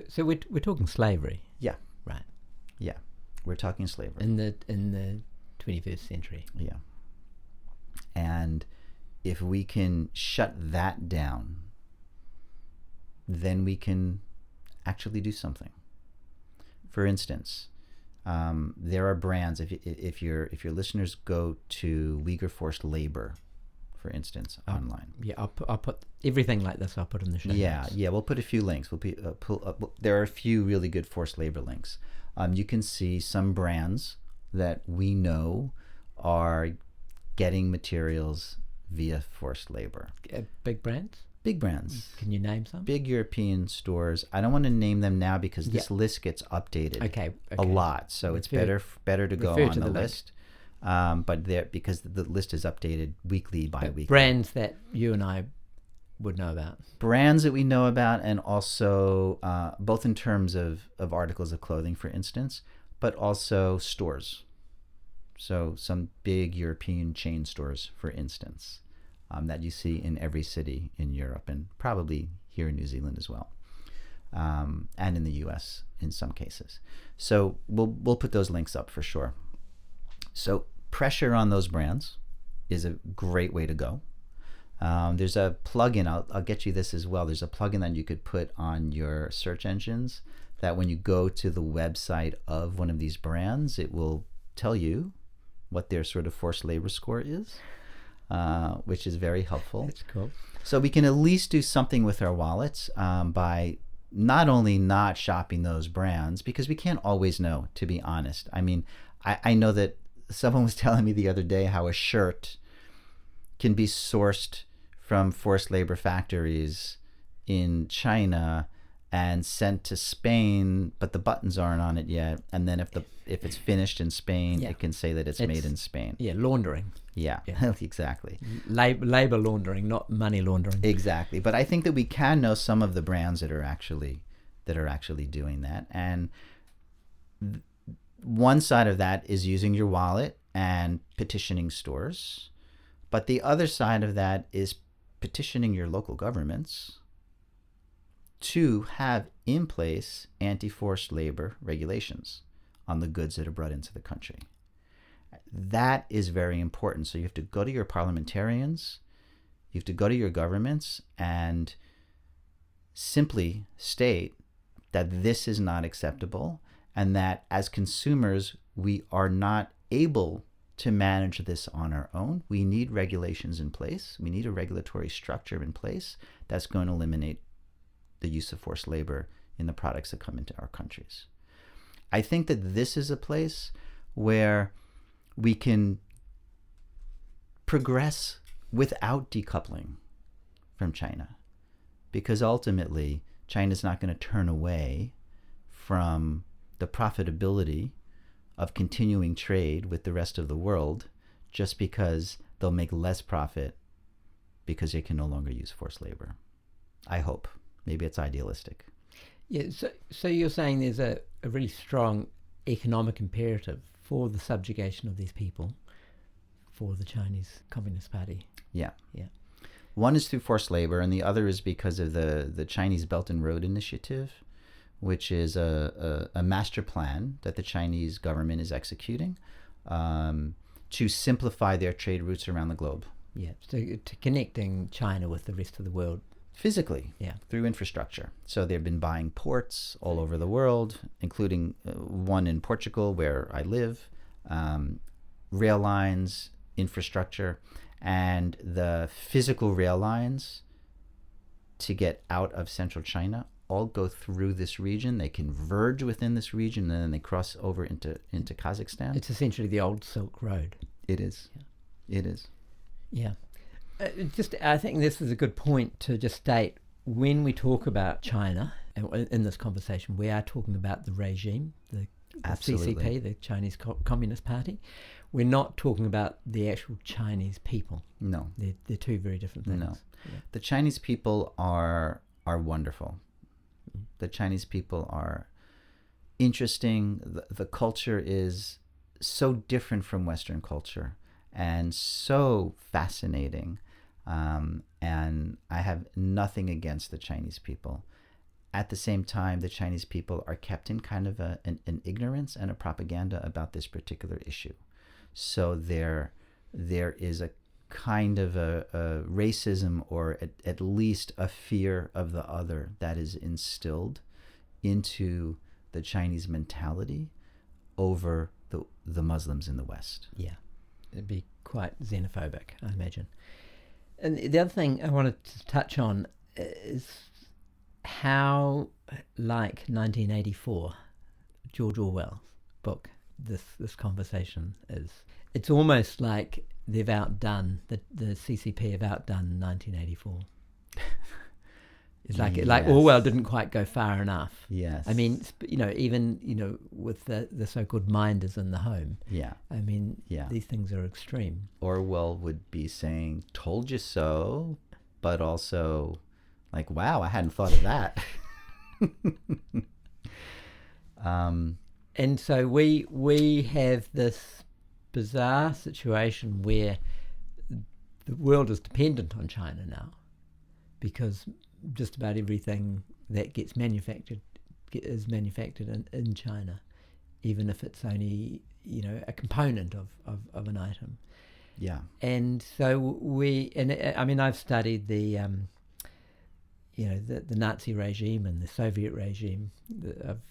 So we're talking slavery. Yeah. Right. Yeah. We're talking slavery. In the 21st century. Yeah. And if we can shut that down, then we can actually do something. For instance, there are brands. If your listeners go to Uyghur forced labor, for instance, online. Yeah, I'll put everything like this. I'll put in the show notes. Yeah. We'll put a few links. There are a few really good forced labor links. You can see some brands that we know are getting materials via forced labor. Big brands? Big brands. Can you name some? Big European stores. I don't want to name them now because this list gets updated a lot. So it's better to go on the list. But because the list is updated weekly by weekly. Brands that you and I would know about. Brands that we know about, and also both in terms of articles of clothing, for instance, but also stores. So some big European chain stores, for instance, that you see in every city in Europe, and probably here in New Zealand as well, and in the U.S. in some cases. So we'll put those links up for sure. So pressure on those brands is a great way to go. There's a plugin, I'll get you this as well. There's a plugin that you could put on your search engines that when you go to the website of one of these brands, it will tell you what their sort of forced labor score is, which is very helpful. That's cool. So we can at least do something with our wallets by not only not shopping those brands, because we can't always know, to be honest. I mean, I know that someone was telling me the other day how a shirt can be sourced from forced labor factories in China and sent to Spain, but the buttons aren't on it yet. And then if it's finished in Spain, it can say that it's made in Spain. Yeah, laundering. Yeah. Exactly. Labor laundering, not money laundering. Exactly. But I think that we can know some of the brands that are actually doing that. And one side of that is using your wallet and petitioning stores. But the other side of that is petitioning your local governments to have in place anti-forced labor regulations on the goods that are brought into the country. That is very important. So you have to go to your parliamentarians, you have to go to your governments and simply state that this is not acceptable, and that as consumers, we are not able to manage this on our own. We need regulations in place. We need a regulatory structure in place that's going to eliminate the use of forced labor in the products that come into our countries. I think that this is a place where we can progress without decoupling from China, because ultimately China's not going to turn away from the profitability of continuing trade with the rest of the world just because they'll make less profit because they can no longer use forced labor. I hope. Maybe it's idealistic. Yeah, so you're saying there's a really strong economic imperative for the subjugation of these people for the Chinese Communist Party. Yeah. Yeah. One is through forced labor, and the other is because of the Chinese Belt and Road Initiative, which is a master plan that the Chinese government is executing to simplify their trade routes around the globe. Yeah, so to connecting China with the rest of the world. Physically, yeah, through infrastructure. So they've been buying ports all over the world, including one in Portugal where I live, rail lines, infrastructure, and the physical rail lines to get out of central China all go through this region. They converge within this region, and then they cross over into Kazakhstan. It's essentially the old Silk Road. It is. Yeah. It is. Yeah. I think this is a good point to just state, when we talk about China in this conversation, we are talking about the regime, the Absolutely. CCP, the Chinese Communist Party. We're not talking about the actual Chinese people. No. They're two very different things. No. Yeah. The Chinese people are wonderful. The Chinese people are interesting. The culture is so different from Western culture and so fascinating. And I have nothing against the Chinese people. At the same time, the Chinese people are kept in kind of an ignorance and a propaganda about this particular issue. So there is a kind of a racism, or at least a fear of the other, that is instilled into the Chinese mentality over the Muslims in the West. Yeah, it'd be quite xenophobic, I imagine. And the other thing I wanted to touch on is how, like 1984, George Orwell's book, this conversation is. It's almost like they've outdone, the CCP have outdone 1984. It's like Yes. like Orwell didn't quite go far enough. Yes. I mean, even with the so-called minders in the home. Yeah. I mean, Yeah. these things are extreme. Orwell would be saying, "Told you so," but also like, "Wow, I hadn't thought of that." And so we have this bizarre situation where the world is dependent on China now, because just about everything that gets manufactured is manufactured in China, even if it's only a component of an item. Yeah. And so I've studied the Nazi regime and the Soviet regime.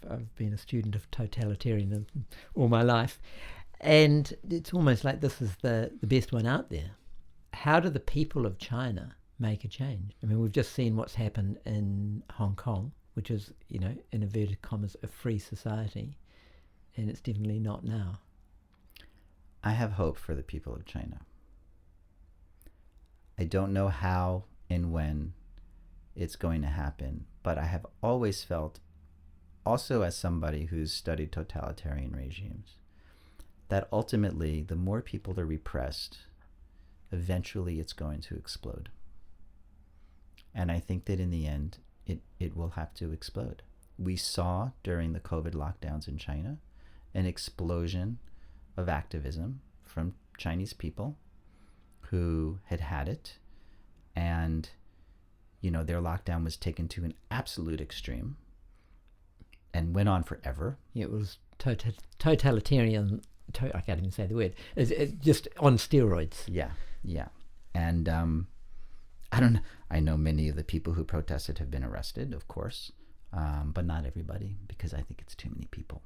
I've been a student of totalitarianism all my life, and it's almost like this is the best one out there. How do the people of China make a change? I mean, we've just seen what's happened in Hong Kong, which is, in inverted commas, a free society, and it's definitely not now. I have hope for the people of China. I don't know how and when it's going to happen, but I have always felt, also as somebody who's studied totalitarian regimes, that ultimately the more people are repressed, eventually it's going to explode. And I think that in the end, it will have to explode. We saw during the COVID lockdowns in China an explosion of activism from Chinese people who had it, and their lockdown was taken to an absolute extreme and went on forever. It was totalitarian. I can't even say the word. It's just on steroids. Yeah. And I know many of the people who protested have been arrested, of course, but not everybody, because I think it's too many people.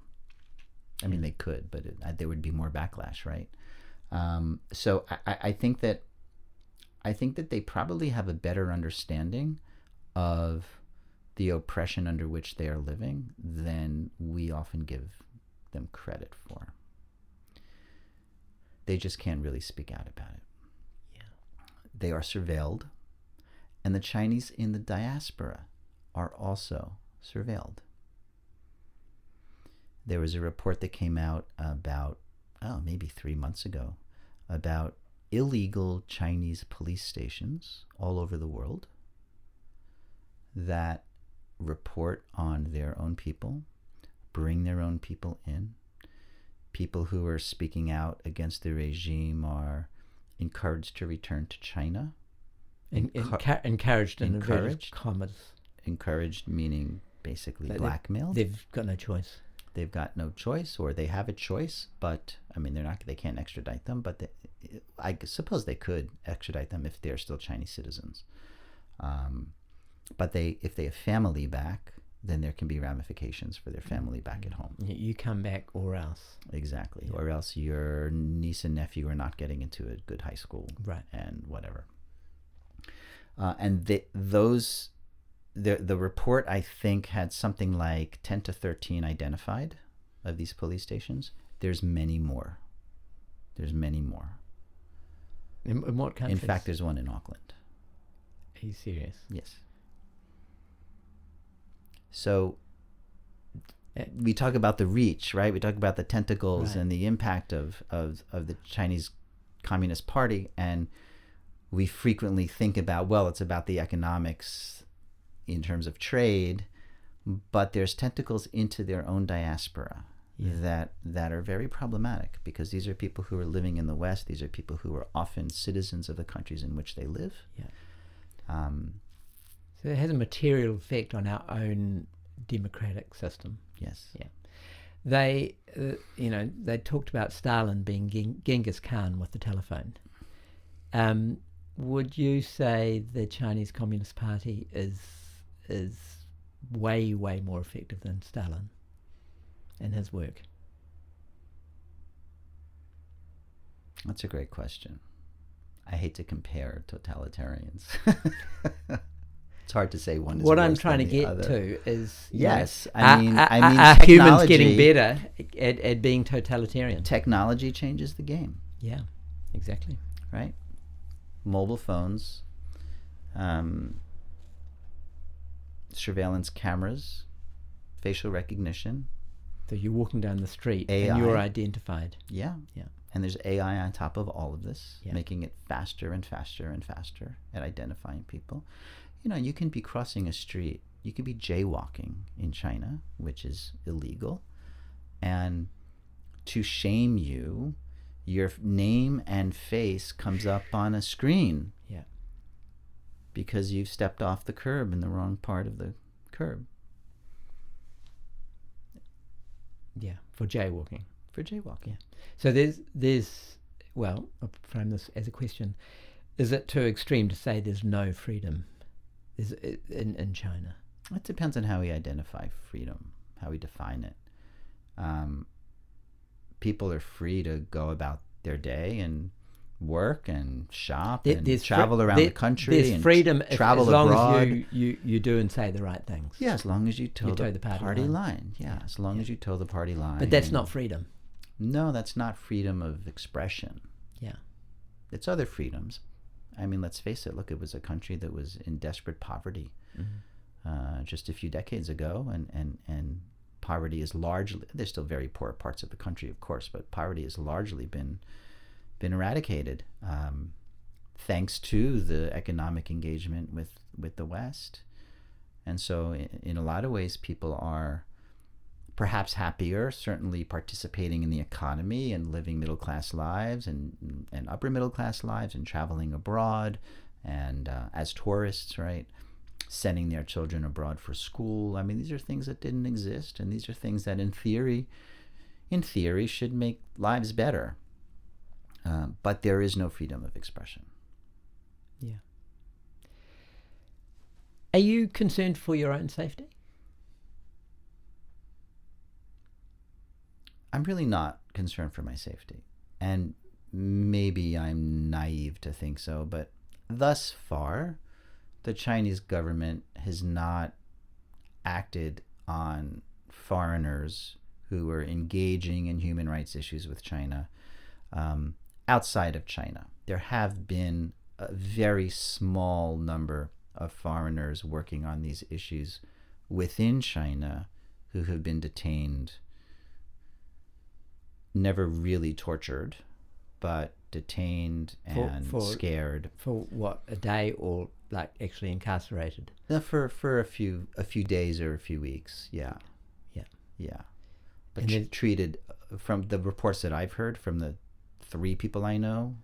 I mean, they could, but there would be more backlash, right? So I think that they probably have a better understanding of the oppression under which they are living than we often give them credit for. They just can't really speak out about it. Yeah. They are surveilled, and the Chinese in the diaspora are also surveilled. There was a report that came out about, maybe 3 months ago, about illegal Chinese police stations all over the world that report on their own people, bring their own people in. People who are speaking out against the regime are encouraged to return to China. Encouraged in inverted commas. Encouraged meaning basically blackmailed. They've got no choice. They've got no choice, or they have a choice, but I mean they can't extradite them, but I suppose they could extradite them if they're still Chinese citizens. But if they have family back, then there can be ramifications for their family back at home. You come back or else. Exactly. Yeah. Or else your niece and nephew are not getting into a good high school. Right. And whatever. And the report, I think, had something like 10 to 13 identified of these police stations. There's many more. In what countries? In fact, there's one in Auckland. Are you serious? Yes. So we talk about the reach, right? We talk about the tentacles Right. and the impact of the Chinese Communist Party, and we frequently think about, well, it's about the economics in terms of trade, but there's tentacles into their own diaspora that are very problematic, because these are people who are living in the West. These are people who are often citizens of the countries in which they live. Yeah. So it has a material effect on our own democratic system. Yes. Yeah. They, they talked about Stalin being Genghis Khan with the telephone. Would you say the Chinese Communist Party is way, way more effective than Stalin in his work? That's a great question. I hate to compare totalitarians. It's hard to say one is what worse I'm trying to than the get other. to is, Yes, are technology, humans getting better at being totalitarian? Technology changes the game, Yeah, exactly. right? Mobile phones, surveillance cameras, facial recognition. So you're walking down the street AI. and you're identified. Yeah. Yeah. And there's AI on top of all of this, Yeah. making it faster and faster and faster at identifying people. You can be crossing a street. You could be jaywalking in China, which is illegal. And to shame you, your name and face comes up on a screen. Yeah. Because you've stepped off the curb in the wrong part of the curb. Yeah, for jaywalking. For jaywalking. So there's well, I'll frame this as a question. Is it too extreme to say there's no freedom in China? It depends on how we identify freedom, how we define it. People are free to go about their day and work and shop and travel around the country. There's and freedom travel as long abroad. as you do and say the right things. Yeah, as long as you toe the party line. line. Yeah, as long as you toe the party line. But that's not freedom. No, that's not freedom of expression. Yeah. It's other freedoms. I mean, let's face it. Look, it was a country that was in desperate poverty just a few decades ago, and poverty is largely, there's still very poor parts of the country, of course, but poverty has largely been eradicated thanks to the economic engagement with the West. And so in a lot of ways, people are perhaps happier, certainly participating in the economy and living middle-class lives and upper middle-class lives and traveling abroad and as tourists, right? Sending their children abroad for school. I mean, these are things that didn't exist, and these are things that in theory should make lives better. But there is no freedom of expression. Yeah. Are you concerned for your own safety? I'm really not concerned for my safety. And maybe I'm naive to think so, but thus far, the Chinese government has not acted on foreigners who are engaging in human rights issues with China outside of China. There have been a very small number of foreigners working on these issues within China who have been detained, never really tortured, but detained and scared. For what, a day, or like actually incarcerated? For a few days or a few weeks, yeah. But treated, from the reports that I've heard from the 3 people I know,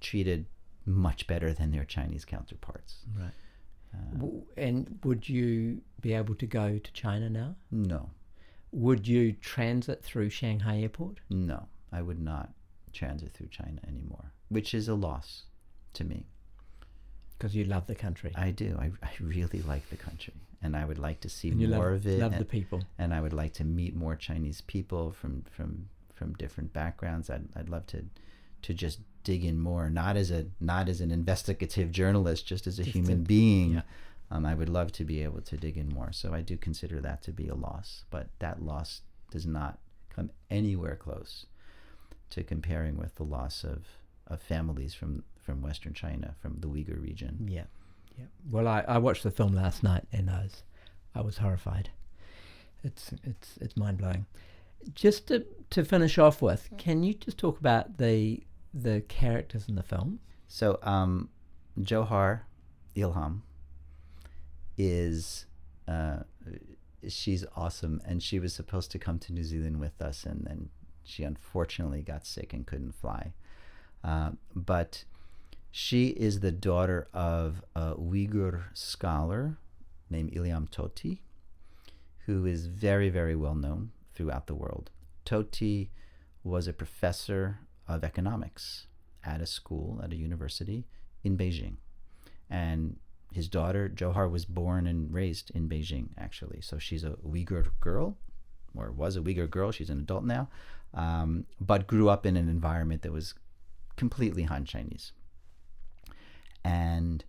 treated much better than their Chinese counterparts. Right. And would you be able to go to China now? No. Would you transit through Shanghai Airport? No, I would not transit through China anymore, which is a loss to me. Because you love the country. I do. I really like the country, and I would like to see more of it. Love the people. And I would like to meet more Chinese people from different backgrounds. I'd love to just dig in more, not as an investigative journalist, just as a human being. Yeah. I would love to be able to dig in more. So I do consider that to be a loss, but that loss does not come anywhere close to comparing with the loss of families from Western China, from the Uyghur region. Yeah. Well, I watched the film last night, and I was horrified. It's mind blowing. Just to finish off with, can you just talk about the characters in the film? So Johar Ilham is she's awesome, and she was supposed to come to New Zealand with us, and then she unfortunately got sick and couldn't fly. But she is the daughter of a Uyghur scholar named Ilham Tohti, who is very, very well known throughout the world. Tohti was a professor of economics at a school, at a university in Beijing. And his daughter, Johar, was born and raised in Beijing, actually. So she's a Uyghur girl, or was a Uyghur girl. She's an adult now, but grew up in an environment that was completely Han Chinese. And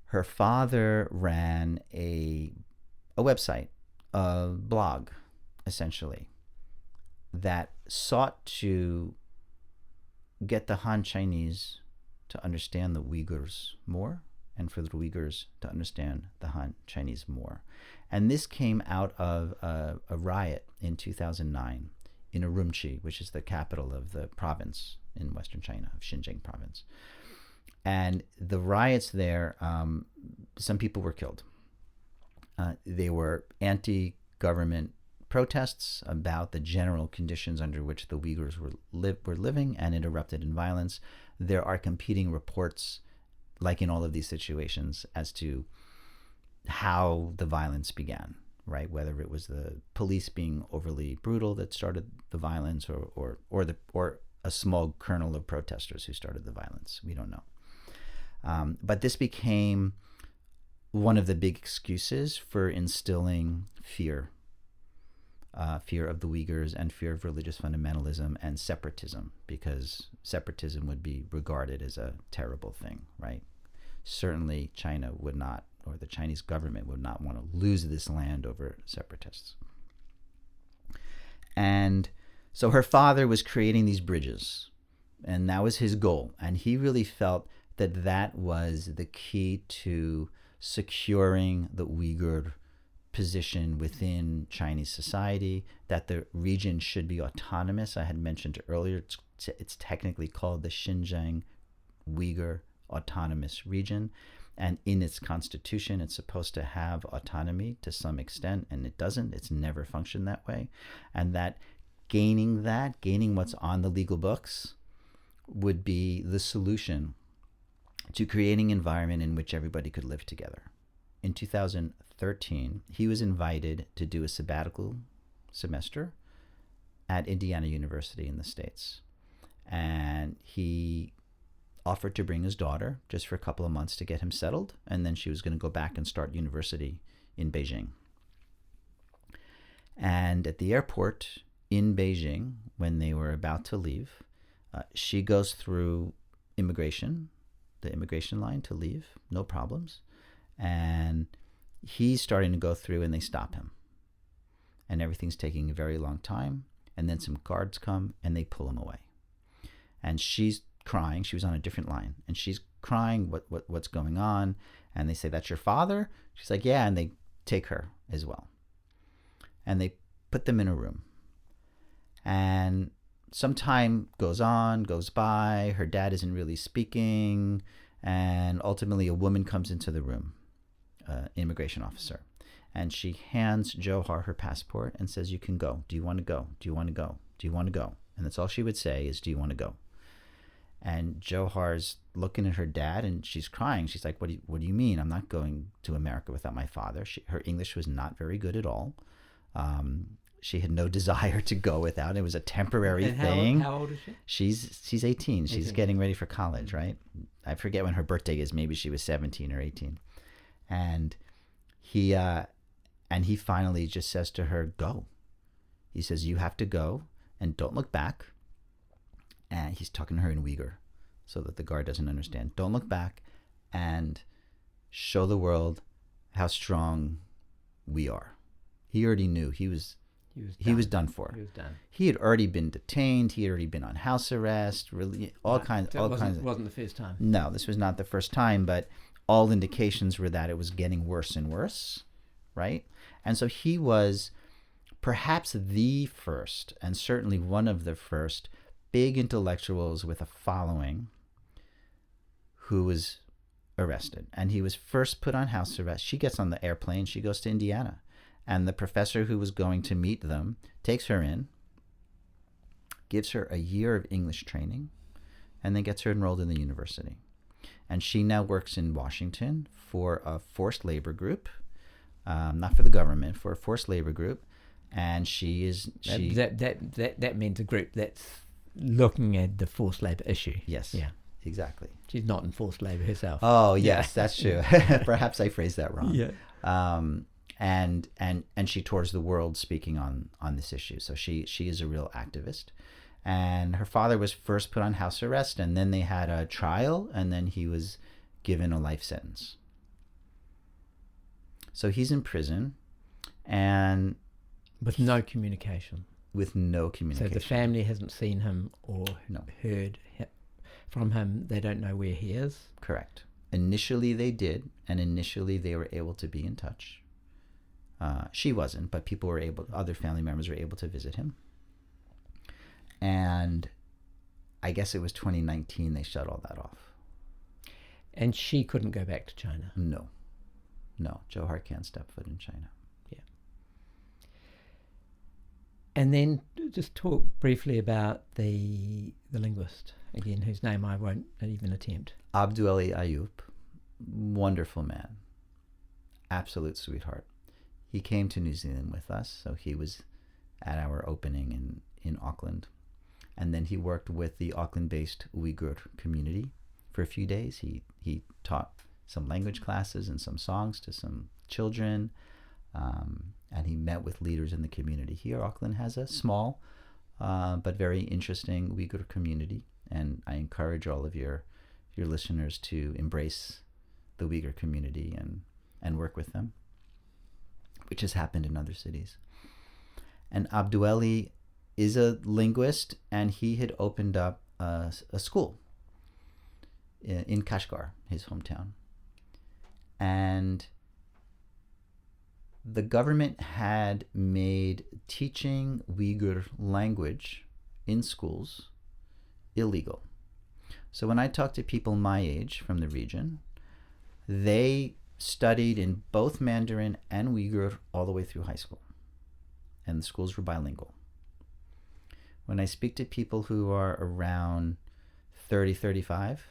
her father ran a website, a blog, essentially, that sought to get the Han Chinese to understand the Uyghurs more, and for the Uyghurs to understand the Han Chinese more. And this came out of a riot in 2009 in Urumqi, which is the capital of the province in Western China, of Xinjiang province. And the riots there, some people were killed. They were anti-government protests about the general conditions under which the Uyghurs were living, and it erupted in violence. There are competing reports, like in all of these situations, as to how the violence began, right? Whether it was the police being overly brutal that started the violence, or a small kernel of protesters who started the violence. We don't know. But this became one of the big excuses for instilling fear of the Uyghurs, and fear of religious fundamentalism and separatism, because separatism would be regarded as a terrible thing, right? Certainly China would not, or the Chinese government would not want to lose this land over separatists. And so her father was creating these bridges, and that was his goal. And he really felt that that was the key to securing the Uyghur position within Chinese society, that the region should be autonomous. I had mentioned earlier, it's technically called the Xinjiang Uyghur Autonomous Region, and in its constitution it's supposed to have autonomy to some extent, and it doesn't. It's never functioned that way. And that gaining what's on the legal books would be the solution to creating an environment in which everybody could live together. In 2013, he was invited to do a sabbatical semester at Indiana University in the States. And he offered to bring his daughter just for a couple of months to get him settled, and then she was going to go back and start university in Beijing. And at the airport in Beijing, when they were about to leave, she goes through the immigration line to leave, no problems. And he's starting to go through, and they stop him. And everything's taking a very long time. And then some guards come and they pull him away. And she's crying. She was on a different line. And she's crying, what's going on? And they say, "That's your father?" She's like, "Yeah." And they take her as well. And they put them in a room. And some time goes by. Her dad isn't really speaking. And ultimately a woman comes into the room, immigration officer, and she hands Johar her passport and says, "You can go. Do you want to go? Do you want to go? Do you want to go?" And that's all she would say is, "Do you want to go?" And Johar's looking at her dad, and she's crying. She's like, what do you mean? I'm not going to America without my father." Her English was not very good at all. She had no desire to go without. It was a temporary thing. How old is she? She's 18. She's 18. Getting ready for college, right? I forget when her birthday is. Maybe she was 17 or 18. And he finally just says to her, "Go." He says, "You have to go, and don't look back." And he's talking to her in Uyghur so that the guard doesn't understand. "Don't look back, and show the world how strong we are." He already knew he was done for. He was done. He had already been detained. He had already been on house arrest. Really, all kinds. It wasn't the first time. No, this was not the first time, but all indications were that it was getting worse and worse, right? And so he was perhaps the first, and certainly one of the first, big intellectuals with a following who was arrested. And he was first put on house arrest. She gets on the airplane. She goes to Indiana. And the professor who was going to meet them takes her in, gives her a year of English training, and then gets her enrolled in the university. And she now works in Washington for a forced labor group, not for the government, for a forced labor group. And that means a group that's looking at the forced labor issue. Yes. Yeah. Exactly. She's not in forced labor herself. Oh, yes, that's true. Perhaps I phrased that wrong. Yeah. And she tours the world speaking on this issue. So she is a real activist. And her father was first put on house arrest, and then they had a trial, and then he was given a life sentence. So he's in prison, and with no communication. With no communication. So the family hasn't seen him or heard from him. They don't know where he is. Correct. Initially they did, and initially they were able to be in touch. She wasn't, but other family members were able to visit him. And I guess it was 2019 they shut all that off. And she couldn't go back to China? No. Johar can't step foot in China. Yeah. And then just talk briefly about the linguist, again, whose name I won't even attempt. Abdu'l Ayub, wonderful man, absolute sweetheart. He came to New Zealand with us, so he was at our opening in Auckland. And then he worked with the Auckland-based Uyghur community for a few days. He taught some language classes and some songs to some children, and he met with leaders in the community here. Auckland has a small but very interesting Uyghur community, and I encourage all of your listeners to embrace the Uyghur community and work with them, which has happened in other cities. And Abdu'l is a linguist, and he had opened up a school in Kashgar, his hometown. And the government had made teaching Uyghur language in schools illegal. So when I talk to people my age from the region, they studied in both Mandarin and Uyghur all the way through high school. And the schools were bilingual. When I speak to people who are around 30, 35,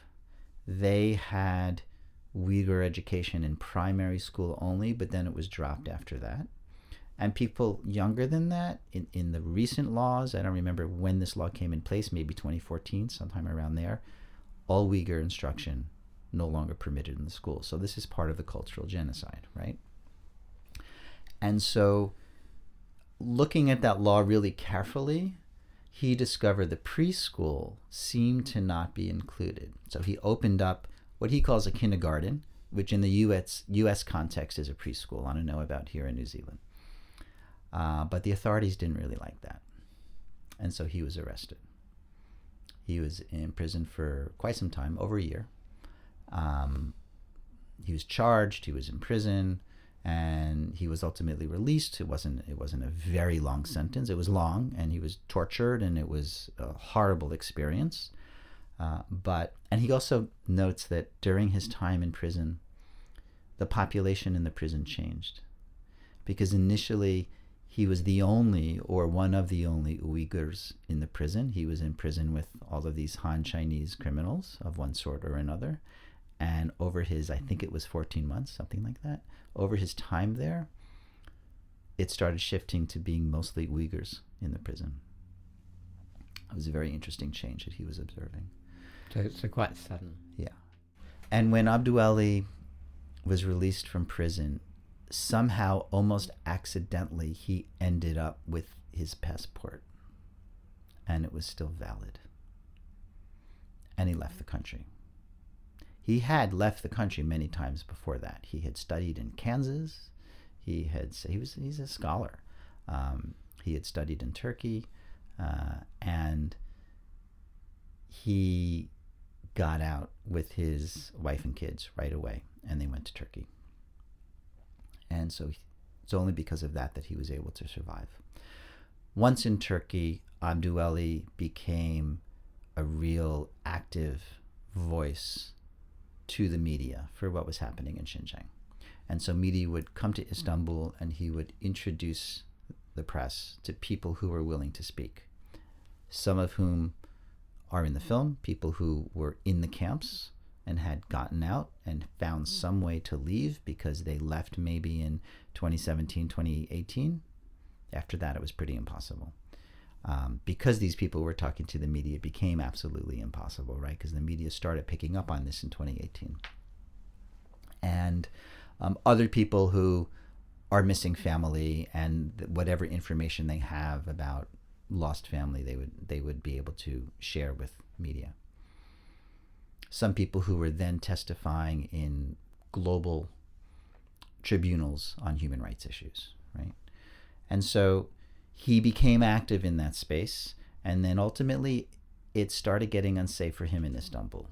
they had Uyghur education in primary school only, but then it was dropped after that. And people younger than that, in the recent laws, I don't remember when this law came in place, maybe 2014, sometime around there, all Uyghur instruction no longer permitted in the school. So this is part of the cultural genocide, right? And so looking at that law really carefully, he discovered the preschool seemed to not be included. So he opened up what he calls a kindergarten, which in the U.S. context is a preschool. I don't know about here in New Zealand. But the authorities didn't really like that. And so he was arrested. He was in prison for quite some time, over a year. He was charged, he was in prison, and he was ultimately released. It wasn't a very long sentence. It was long, and he was tortured, and it was a horrible experience. And he also notes that during his time in prison, the population in the prison changed. Because initially, he was the only, or one of the only, Uyghurs in the prison. He was in prison with all of these Han Chinese criminals of one sort or another. And over his, I think it was 14 months, something like that, over his time there, it started shifting to being mostly Uyghurs in the prison. It was a very interesting change that he was observing. So quite sudden. Yeah. And when Abdu'l was released from prison, somehow, almost accidentally, he ended up with his passport. And it was still valid. And he left the country. He had left the country many times before that. He had studied in Kansas. He's a scholar. He had studied in Turkey, and he got out with his wife and kids right away, and they went to Turkey. And so It's only because of that he was able to survive. Once in Turkey, Abdu'l-Ali became a real active voice to the media for what was happening in Xinjiang. And so media would come to Istanbul and he would introduce the press to people who were willing to speak. Some of whom are in the film, people who were in the camps and had gotten out and found some way to leave because they left maybe in 2017, 2018. After that, it was pretty impossible. Because these people were talking to the media, it became absolutely impossible, right? Because the media started picking up on this in 2018. And other people who are missing family and whatever information they have about lost family, they would be able to share with media. Some people who were then testifying in global tribunals on human rights issues, right? And so he became active in that space, and then ultimately it started getting unsafe for him in Istanbul.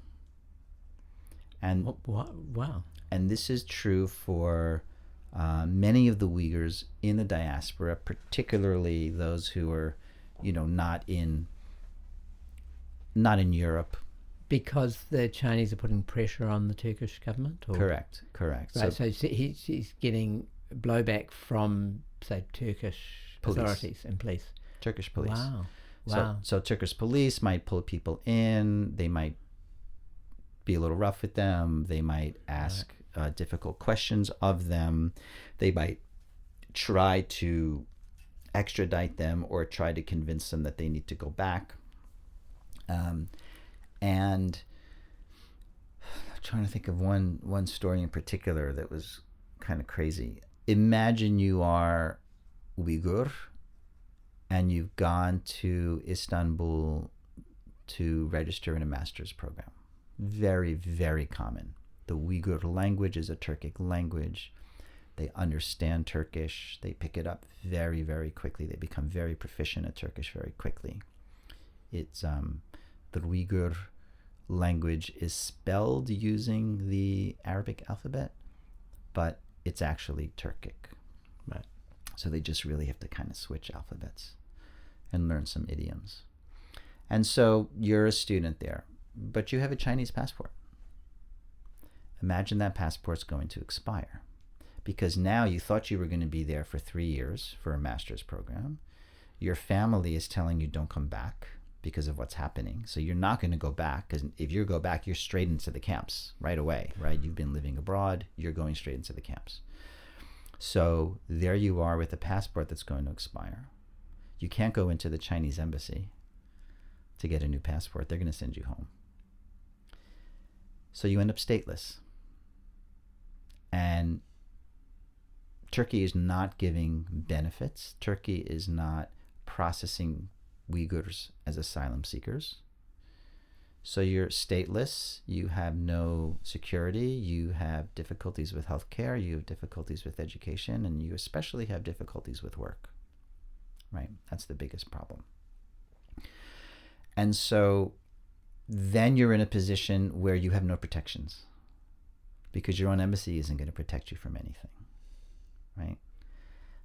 And wow. And this is true for many of the Uyghurs in the diaspora, particularly those who are, not in Europe. Because the Chinese are putting pressure on the Turkish government? Or? Correct. Right, so he's getting blowback from, say, Turkish authorities and police. Turkish police. Wow. So Turkish police might pull people in. They might be a little rough with them. They might ask difficult questions of them. They might try to extradite them or try to convince them that they need to go back. And I'm trying to think of one story in particular that was kind of crazy. Imagine you are Uyghur and you've gone to Istanbul to register in a master's program. Very, very common. The Uyghur language is a Turkic language. They understand Turkish. They pick it up very, very quickly. They become very proficient at Turkish very quickly. It's the Uyghur language is spelled using the Arabic alphabet, but it's actually Turkic. Right. So they just really have to kind of switch alphabets and learn some idioms. And so you're a student there, but you have a Chinese passport. Imagine that passport's going to expire because now you thought you were going to be there for 3 years for a master's program. Your family is telling you don't come back because of what's happening. So you're not going to go back, because if you go back, you're straight into the camps right away, right? You've been living abroad, you're going straight into the camps. So there you are with a passport that's going to expire. You can't go into the Chinese embassy to get a new passport. They're going to send you home. So you end up stateless. And Turkey is not giving benefits. Turkey is not processing Uyghurs as asylum seekers. So you're stateless, you have no security, you have difficulties with healthcare, you have difficulties with education, and you especially have difficulties with work, right? That's the biggest problem. And so then you're in a position where you have no protections because your own embassy isn't going to protect you from anything, right?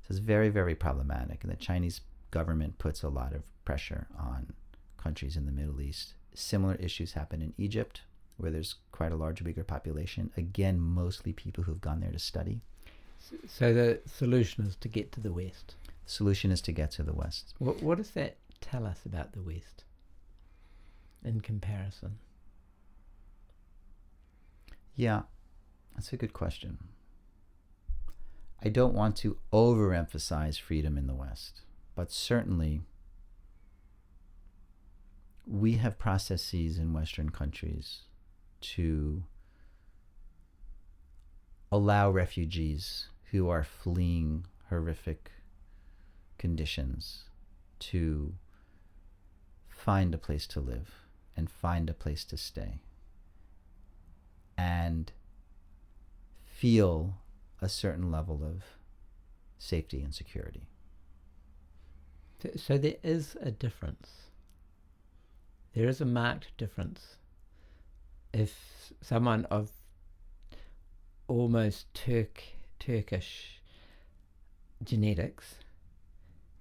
So it's very, very problematic. And the Chinese government puts a lot of pressure on countries in the Middle East. Similar issues happen in Egypt, where there's quite a large Uyghur population. Again, mostly people who've gone there to study. So the solution is to get to the West. The solution is to get to the West. What does that tell us about the West in comparison? Yeah, that's a good question. I don't want to overemphasize freedom in the West, but certainly we have processes in Western countries to allow refugees who are fleeing horrific conditions to find a place to live and find a place to stay and feel a certain level of safety and security. So there is a difference. There is a marked difference. If someone of almost Turkish genetics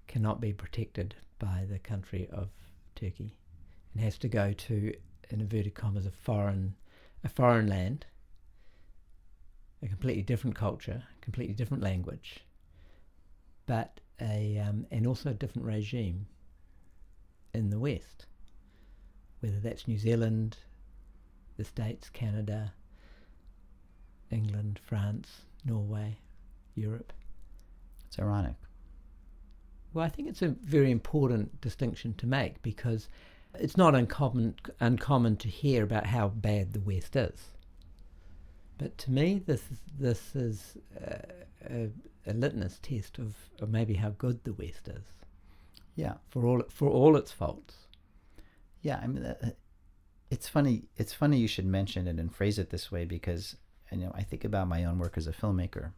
cannot be protected by the country of Turkey. It has to go to, in inverted commas, a foreign land, a completely different culture, completely different language, but and also a different regime in the West, whether that's New Zealand, the States, Canada, England, France, Norway, Europe. It's ironic. Well, I think it's a very important distinction to make, because it's not uncommon to hear about how bad the West is. But to me, this is a litmus test of maybe how good the West is. Yeah. For all its faults. Yeah, I mean, it's funny. It's funny you should mention it and phrase it this way, because I think about my own work as a filmmaker.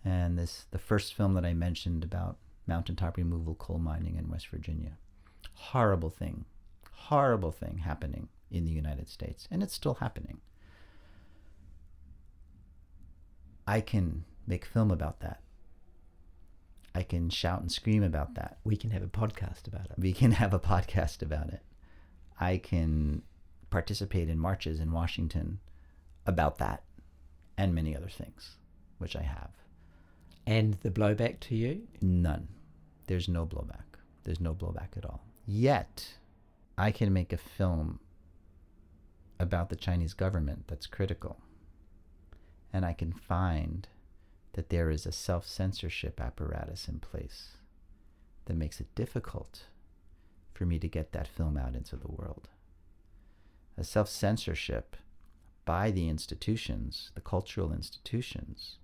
And the first film that I mentioned about mountaintop removal coal mining in West Virginia, horrible thing happening in the United States, and it's still happening. I can make film about that. I can shout and scream about that. We can have a podcast about it. We can have a podcast about it. I can participate in marches in Washington about that and many other things, which I have. And the blowback to you? None. There's no blowback. There's no blowback at all. Yet, I can make a film about the Chinese government that's critical. And I can find that there is a self-censorship apparatus in place that makes it difficult for me to get that film out into the world. A self-censorship by the institutions, the cultural institutions,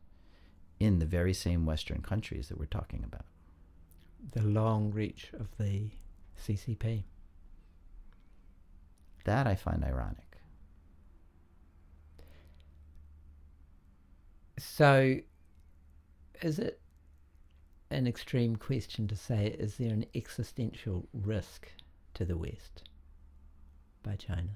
in the very same Western countries that we're talking about. The long reach of the CCP. That I find ironic. So, is it an extreme question to say, is there an existential risk to the West by China?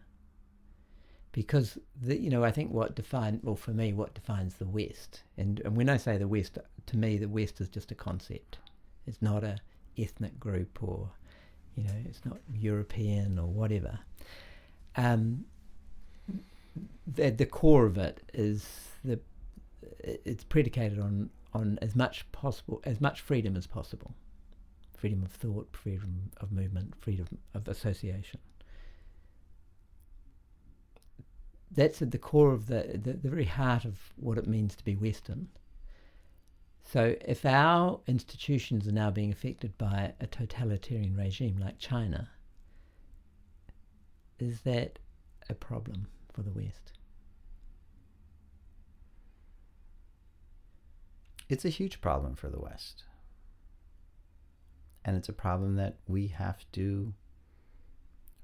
Because, I think what defines the West, and when I say the West, to me the West is just a concept. It's not a ethnic group, or, it's not European or whatever. The core of it is it's predicated on as much freedom as possible. Freedom of thought, freedom of movement, freedom of association. That's at the core of the very heart of what it means to be Western. So if our institutions are now being affected by a totalitarian regime like China, is that a problem for the West? It's a huge problem for the West. And it's a problem that we have to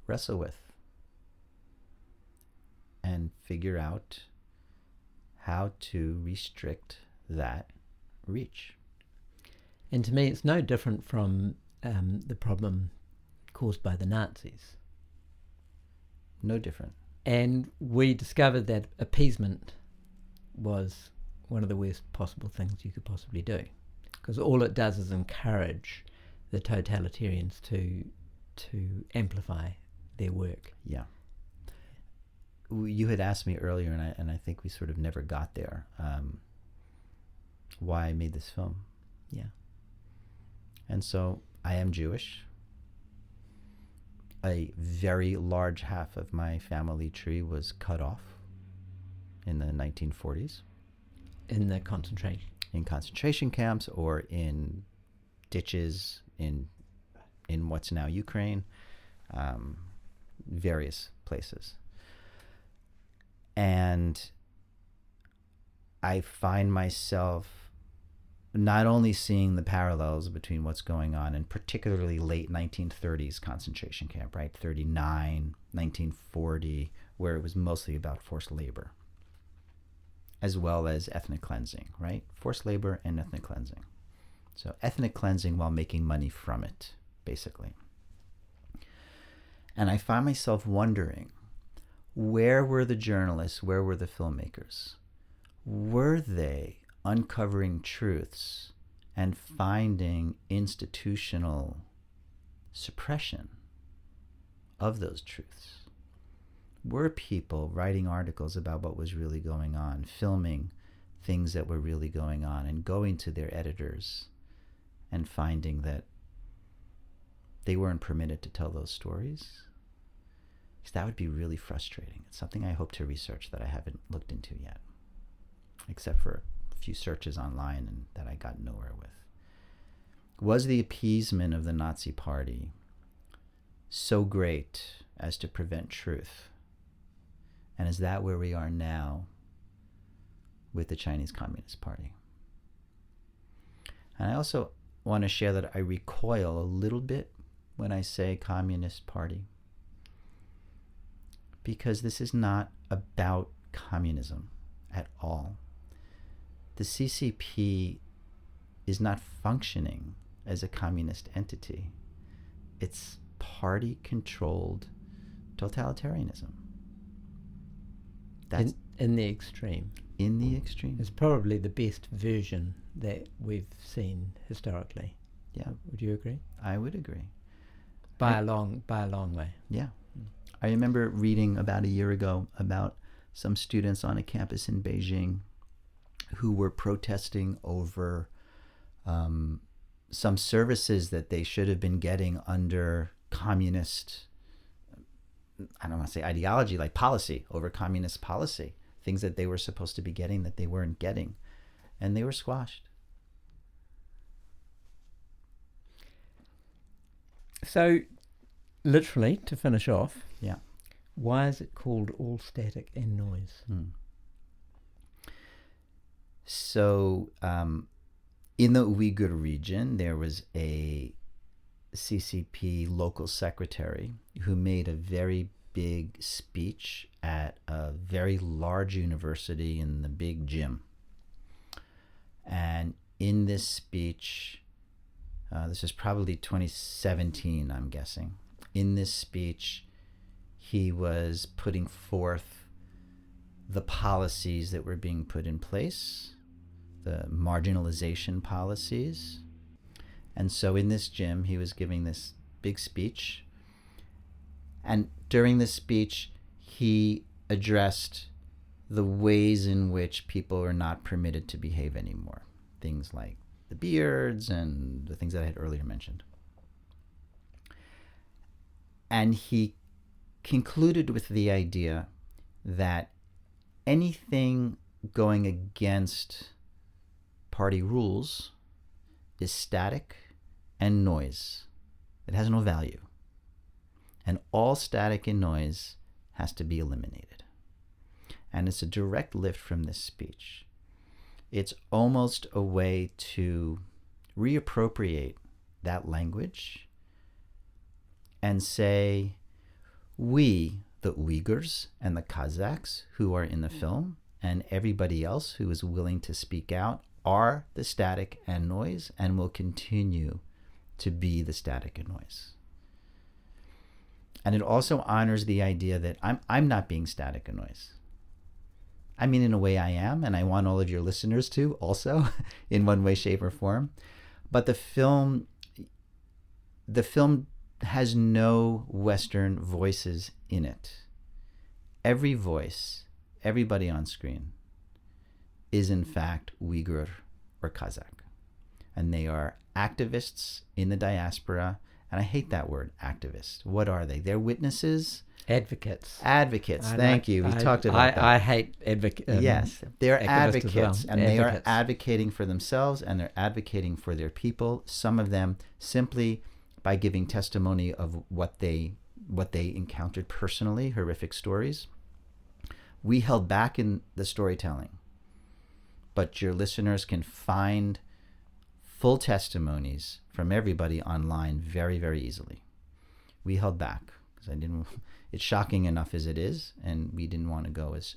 wrestle with and figure out how to restrict that reach. And to me, it's no different from the problem caused by the Nazis. No different. And we discovered that appeasement was one of the worst possible things you could possibly do, because all it does is encourage the totalitarians to amplify their work. Yeah. You had asked me earlier, and I think we sort of never got there, why I made this film. Yeah. And so I am Jewish. A very large half of my family tree was cut off in the 1940s. In the concentration? In concentration camps, or in ditches in what's now Ukraine, various places. And I find myself not only seeing the parallels between what's going on in particularly late 1930s concentration camp, right? 39, 1940, where it was mostly about forced labor, as well as ethnic cleansing, right? Forced labor and ethnic cleansing. So ethnic cleansing while making money from it, basically. And I find myself wondering, where were the journalists? Where were the filmmakers? Were they uncovering truths and finding institutional suppression of those truths. Were people writing articles about what was really going on, filming things that were really going on, and going to their editors and finding that they weren't permitted to tell those stories? Because that would be really frustrating. It's something I hope to research that I haven't looked into yet, except for a few searches online and that I got nowhere with. Was the appeasement of the Nazi Party so great as to prevent truth? And is that where we are now with the Chinese Communist Party? And I also want to share that I recoil a little bit when I say Communist Party, because this is not about communism at all. The CCP is not functioning as a communist entity. It's party-controlled totalitarianism. That's in the extreme. In the extreme. It's probably the best version that we've seen historically. Yeah. Would you agree? I would agree. By a long way. Yeah. I remember reading about a year ago about some students on a campus in Beijing who were protesting over some services that they should have been getting under communist, I don't want to say ideology, like policy, over communist policy, things that they were supposed to be getting that they weren't getting, and they were squashed. So, literally, to finish off, yeah, why is it called All Static and Noise? So, in the Uyghur region, there was a CCP local secretary who made a very big speech at a very large university in the big gym. And in this speech, this is probably 2017, I'm guessing. In this speech, he was putting forth the policies that were being put in place, the marginalization policies. And so in this gym, he was giving this big speech. And during this speech, he addressed the ways in which people are not permitted to behave anymore. Things like the beards and the things that I had earlier mentioned. And he concluded with the idea that anything going against party rules is static and noise. It has no value. And all static and noise has to be eliminated. And it's a direct lift from this speech. It's almost a way to reappropriate that language and say, we, the Uyghurs and the Kazakhs who are in the film, and everybody else who is willing to speak out, are the static and noise and will continue to be the static and noise. And it also honors the idea that I'm not being static and noise. I mean, in a way I am, and I want all of your listeners to also, in one way, shape, or form. But the film has no Western voices in it. Every voice, everybody on screen, is in fact Uyghur or Kazakh. And they are activists in the diaspora. And I hate that word, activist. What are they? They're witnesses. Advocates. Thank you. We talked about that. I hate advocates. Yes, they're advocates, well. and they are advocating for themselves, and they're advocating for their people. Some of them simply by giving testimony of what they encountered personally, horrific stories. We held back in the storytelling, but your listeners can find full testimonies from everybody online very, very easily. We held back because it's shocking enough as it is, and we didn't want to go as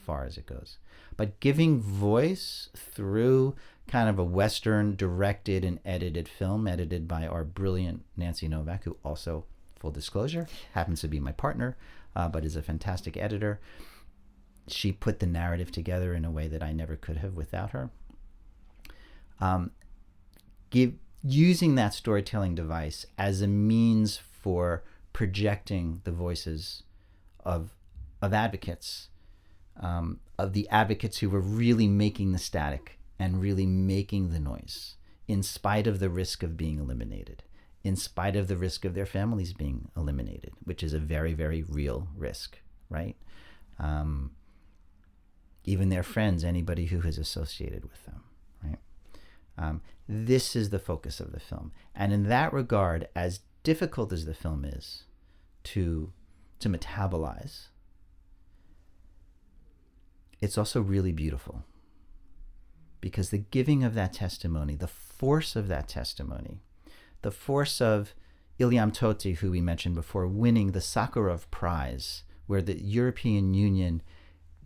far as it goes. But giving voice through kind of a Western directed and edited film, edited by our brilliant Nancy Novack, who also, full disclosure, happens to be my partner, but is a fantastic editor. She put the narrative together in a way that I never could have without her. using that storytelling device as a means for projecting the voices of advocates, of the advocates who were really making the static and really making the noise, in spite of the risk of being eliminated, in spite of the risk of their families being eliminated, which is a very, very real risk, right? Even their friends, anybody who is associated with them, right? This is the focus of the film. And in that regard, as difficult as the film is to metabolize, it's also really beautiful, because the giving of that testimony, the force of that testimony, the force of Ilyam Tohti, who we mentioned before, winning the Sakharov Prize, where the European Union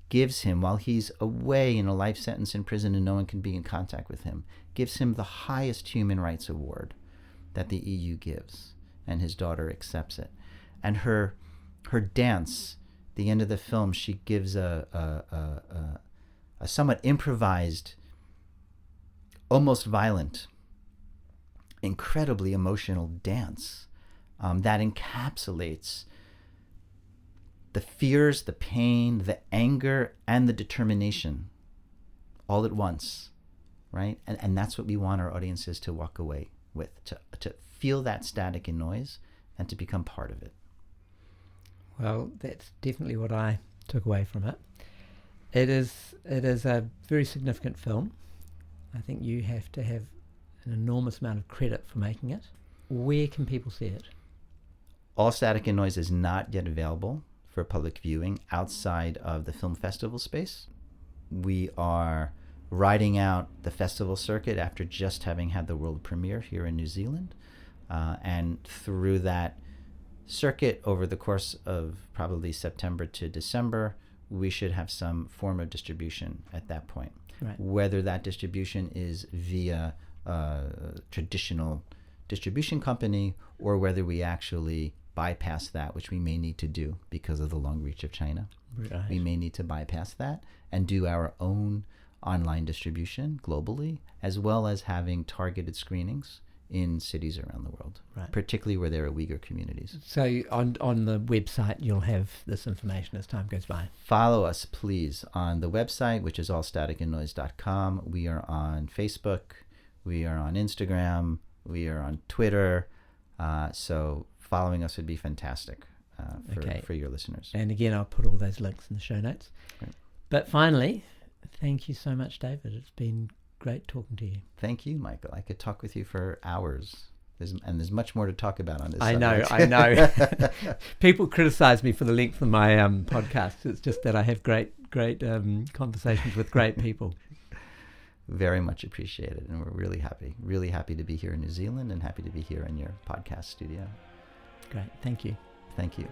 gives him, while he's away in a life sentence in prison and no one can be in contact with him, gives him the highest human rights award that the EU gives, and his daughter accepts it. And her dance, the end of the film, she gives a somewhat improvised, almost violent, incredibly emotional dance that encapsulates the fears, the pain, the anger, and the determination all at once, right? And that's what we want our audiences to walk away with, to feel that static and noise and to become part of it. Well, that's definitely what I took away from it. It is a very significant film. I think you have to have an enormous amount of credit for making it. Where can people see it? All Static and Noise is not yet available for public viewing outside of the film festival space. We are riding out the festival circuit after just having had the world premiere here in New Zealand. And through that circuit, over the course of probably September to December, we should have some form of distribution at that point. Right. Whether that distribution is via traditional distribution company, or whether we actually bypass that, which we may need to do because of the long reach of China. Right. We may need to bypass that and do our own online distribution globally, as well as having targeted screenings in cities around the world, right, particularly where there are Uyghur communities. So on the website, you'll have this information as time goes by. Follow us, please, on the website, which is allstaticandnoise.com. We are on Facebook. We are on Instagram. We are on Twitter. So following us would be fantastic for your listeners. And again, I'll put all those links in the show notes. Right. But finally, thank you so much, David. It's been great talking to you. Thank you, Michael. I could talk with you for hours. There's much more to talk about on this subject. I know. People criticize me for the length of my podcast. It's just that I have great conversations with great people. Very much appreciated, and we're really happy to be here in New Zealand and happy to be here in your podcast studio. Great. Thank you. Thank you.